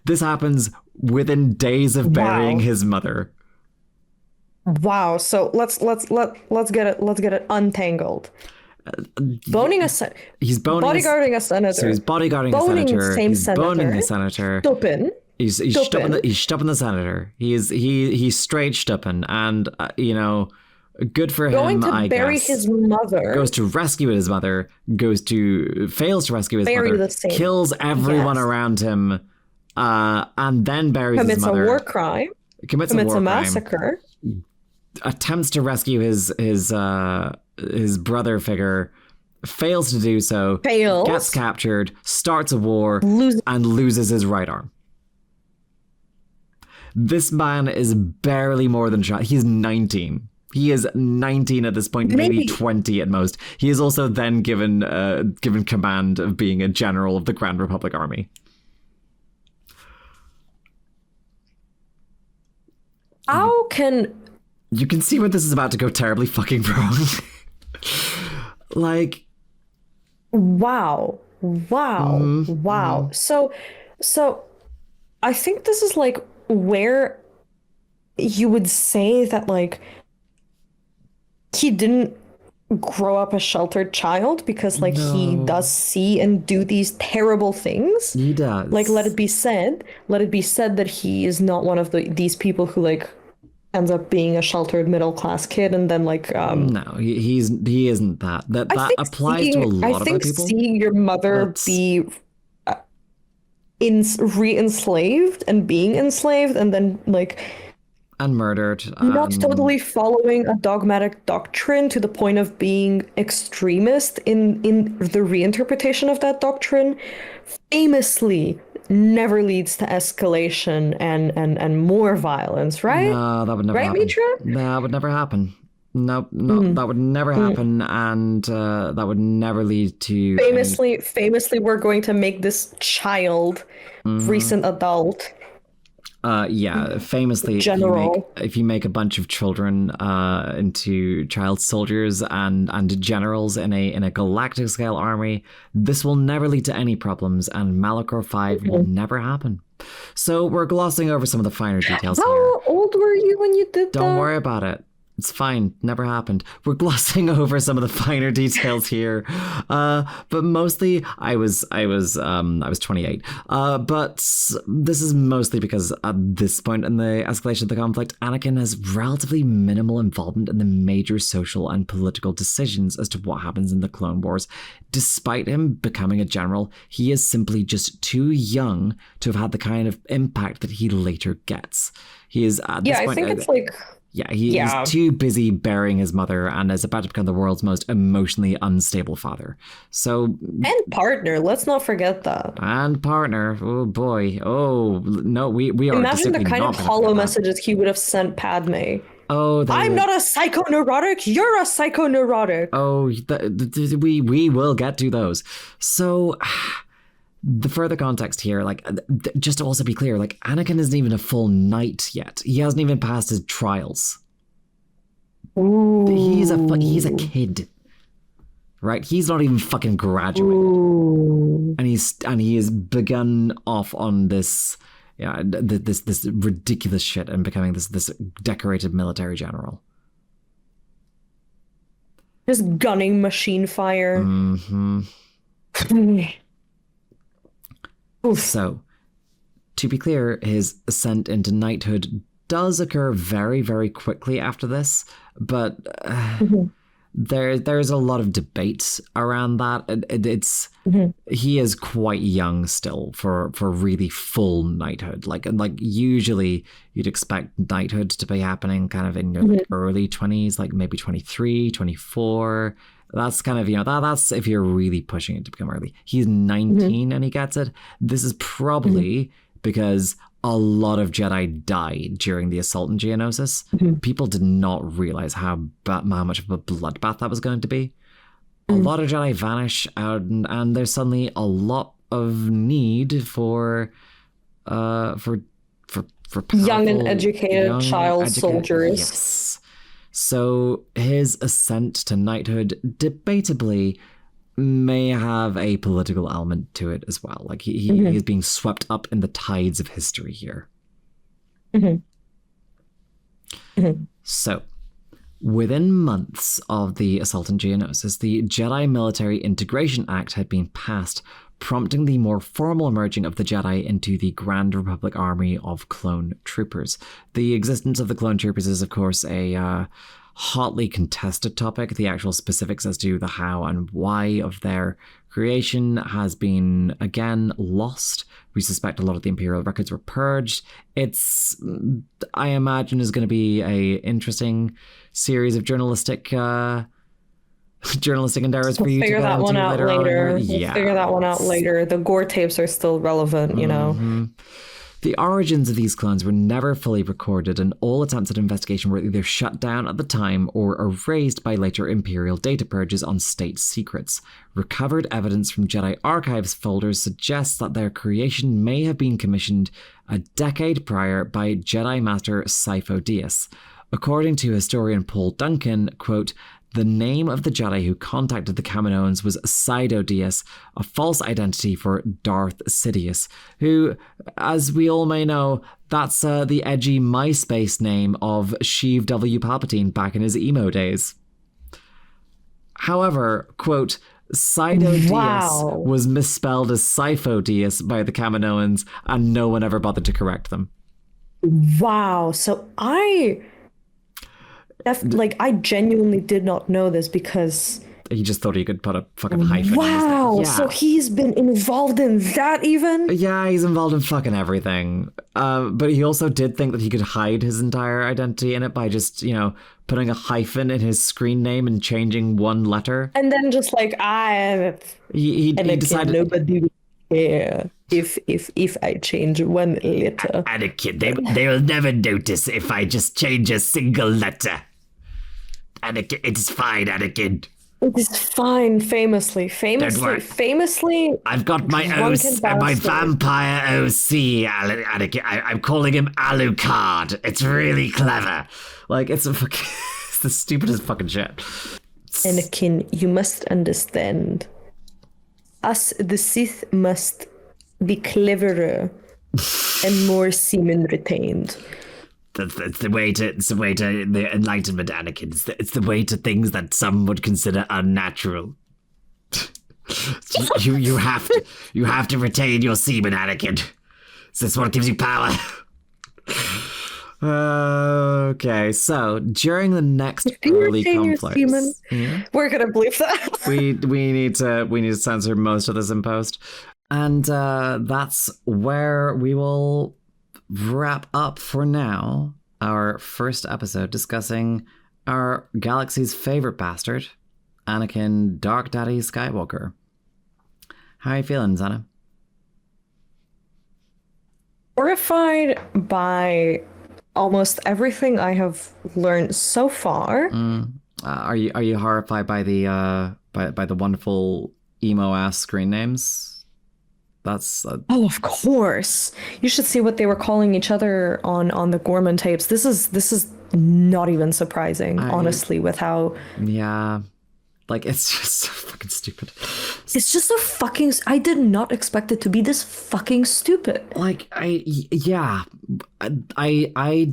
This happens within days of burying his mother. Wow. So let's get it untangled. Boning he's bodyguarding a senator. So he's bodyguarding a senator. He's boning the senator. Stuppen. He's stuppen the senator. He's straight stuppen, and good for him. Going to bury his mother. Goes to rescue his mother. Fails to rescue his mother. Kills everyone around him. And then buries his mother. Commits a war crime. commits a war crime, massacre, attempts to rescue his brother figure, fails to do so, gets captured, starts a war, and loses his right arm. This man is barely more than shot. He's 19. He is 19 at this point, maybe 20 at most. He is also then given command of being a general of the Grand Republic Army. How can... You can see where this is about to go terribly fucking wrong. Like... Wow. So I think this is like where you would say that like he didn't grow up a sheltered child, because like he does see and do these terrible things. He does. Like, let it be said that he is not one of these people who like ends up being a sheltered middle class kid and then like no, he isn't that. That applies to a lot of other people. Seeing your mother be re-enslaved and being enslaved and then like and murdered, not totally following a dogmatic doctrine to the point of being extremist in the reinterpretation of that doctrine, famously never leads to escalation and more violence, right? No, that would never happen. Meetra? That would never happen. No, that would never happen, and that would never lead to... Famously, we're going to make this child, recent adult... famously, if you make a bunch of children into child soldiers and generals in a galactic scale army, this will never lead to any problems, and Malachor 5 will never happen. So we're glossing over some of the finer details here. How old were you when you did that? Don't worry about it. It's fine. Never happened. We're glossing over some of the finer details here. But mostly I was 28. But this is mostly because at this point in the escalation of the conflict, Anakin has relatively minimal involvement in the major social and political decisions as to what happens in the Clone Wars. Despite him becoming a general, he is simply just too young to have had the kind of impact that he later gets. He is at this point... I think it's like... Yeah, he's too busy burying his mother and is about to become the world's most emotionally unstable father. So... And partner, let's not forget that. And partner, oh boy. Oh, no, we are... Imagine the kind of hollow messages he would have sent Padme. Oh, I'm not a psychoneurotic, you're a psychoneurotic. Oh, we will get to those. So... The further context here, like, just to also be clear, like, Anakin isn't even a full knight yet. He hasn't even passed his trials. Ooh. He's a kid, right? He's not even fucking graduated, Ooh. and he has begun off on this, this ridiculous shit and becoming this decorated military general. Just gunning machine fire. Mm-hmm. So, to be clear, his ascent into knighthood does occur very, very quickly after this, but there's a lot of debate around that. He is quite young still for really full knighthood. Like usually you'd expect knighthood to be happening kind of in your early 20s, like maybe 23, 24. That's kind of, that's if you're really pushing it to become early. He's 19 and he gets it. This is probably because a lot of Jedi died during the assault in Geonosis. People did not realize how much of a bloodbath that was going to be. A lot of Jedi vanish out, and there's suddenly a lot of need for powerful, young and educated soldiers. Yes. So his ascent to knighthood debatably may have a political element to it as well. Like he is being swept up in the tides of history here. So within months of the assault on Geonosis, the Jedi Military Integration Act had been passed, prompting the more formal merging of the Jedi into the Grand Republic Army of Clone Troopers. The existence of the Clone Troopers is, of course, a hotly contested topic. The actual specifics as to the how and why of their Creation has been, again, lost. We suspect a lot of the Imperial records were purged. It's, I imagine, is going to be a interesting series of journalistic endeavors for you to get into later on. We'll figure that one out later. The gore tapes are still relevant, you know. The origins of these clones were never fully recorded, and all attempts at investigation were either shut down at the time or erased by later Imperial data purges on state secrets. Recovered evidence from Jedi archives folders suggests that their creation may have been commissioned a decade prior by Jedi Master Sifo Dyas. According to historian Paul Duncan, quote, the name of the Jedi who contacted the Kaminoans was Sifo Dyas, a false identity for Darth Sidious, who, as we all may know, that's the edgy MySpace name of Sheev W. Palpatine back in his emo days. However, quote, Sifo Dyas was misspelled as Sifo Dyas by the Kaminoans, and no one ever bothered to correct them. Wow, so I genuinely did not know this because he just thought he could put a fucking hyphen. Wow, yeah. So he's been involved in that even? Yeah, he's involved in fucking everything. But he also did think that he could hide his entire identity in it by just, you know, putting a hyphen in his screen name and changing one letter. And then just like, he decided nobody will care if I change one letter. Anakin, they will never notice if I just change a single letter. Anakin, it's fine, Anakin. It is fine, famously. I've got my vampire OC, Anakin. I'm calling him Alucard. It's really clever. Like, it's the stupidest fucking shit. Anakin, you must understand. Us, the Sith, must be cleverer and more semen retained. It's the way to the Enlightenment, Anakin. It's the way to things that some would consider unnatural. you have to retain your semen, Anakin. This is what gives you power. Okay, so during the next early conflicts, we're gonna believe that. we need to censor most of this in post, and that's where we will wrap up for now our first episode discussing our galaxy's favorite bastard, Anakin Dark Daddy Skywalker. How are you feeling, Zenna? Horrified by almost everything I have learned so far. Are you horrified by the wonderful emo ass screen names? That's oh, of course. You should see what they were calling each other on the Gorman tapes. This is not even surprising, honestly, with how like it's just so fucking stupid. It's just so fucking. I did not expect it to be this fucking stupid. Like I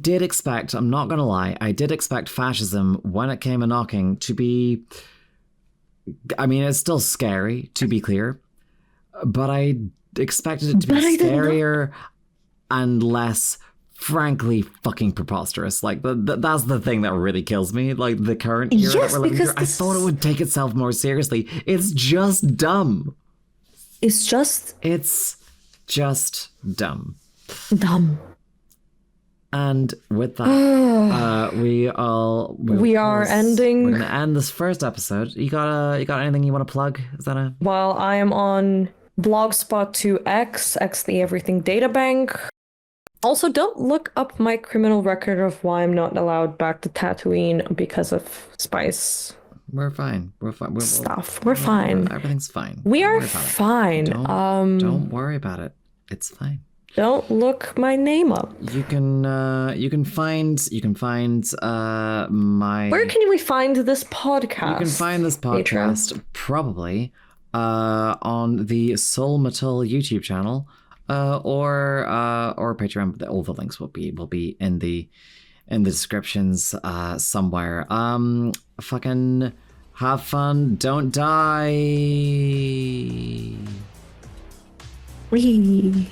did expect. I'm not gonna lie. I did expect fascism when it came a knocking to be. I mean, it's still scary, to be clear, but I expected it to be scarier and less, frankly, fucking preposterous. Like that's the thing that really kills me. Like the current era that we're living through, I thought it would take itself more seriously. It's just dumb. It's just dumb. And with that, we're gonna end this first episode. You got anything you want to plug? Is that a? Well, I am on Blogspot to X the Everything Databank. Also, don't look up my criminal record of why I'm not allowed back to Tatooine because of spice. We're fine. We're fine. We're fine. Everything's fine. We are fine. Don't worry about it. It's fine. Don't look my name up. You can find my. Where can we find this podcast? You can find this podcast Meetra? Probably on the Soul Metal YouTube channel, or Patreon. All the links will be in the descriptions somewhere. Fucking have fun. Don't die. Wee.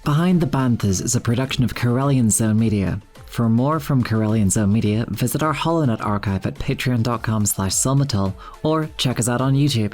Behind the Banthas is a production of Corellian Zone Media. For more from Corellian Zone Media, visit our HoloNet archive at patreon.com/Silmatil or check us out on YouTube.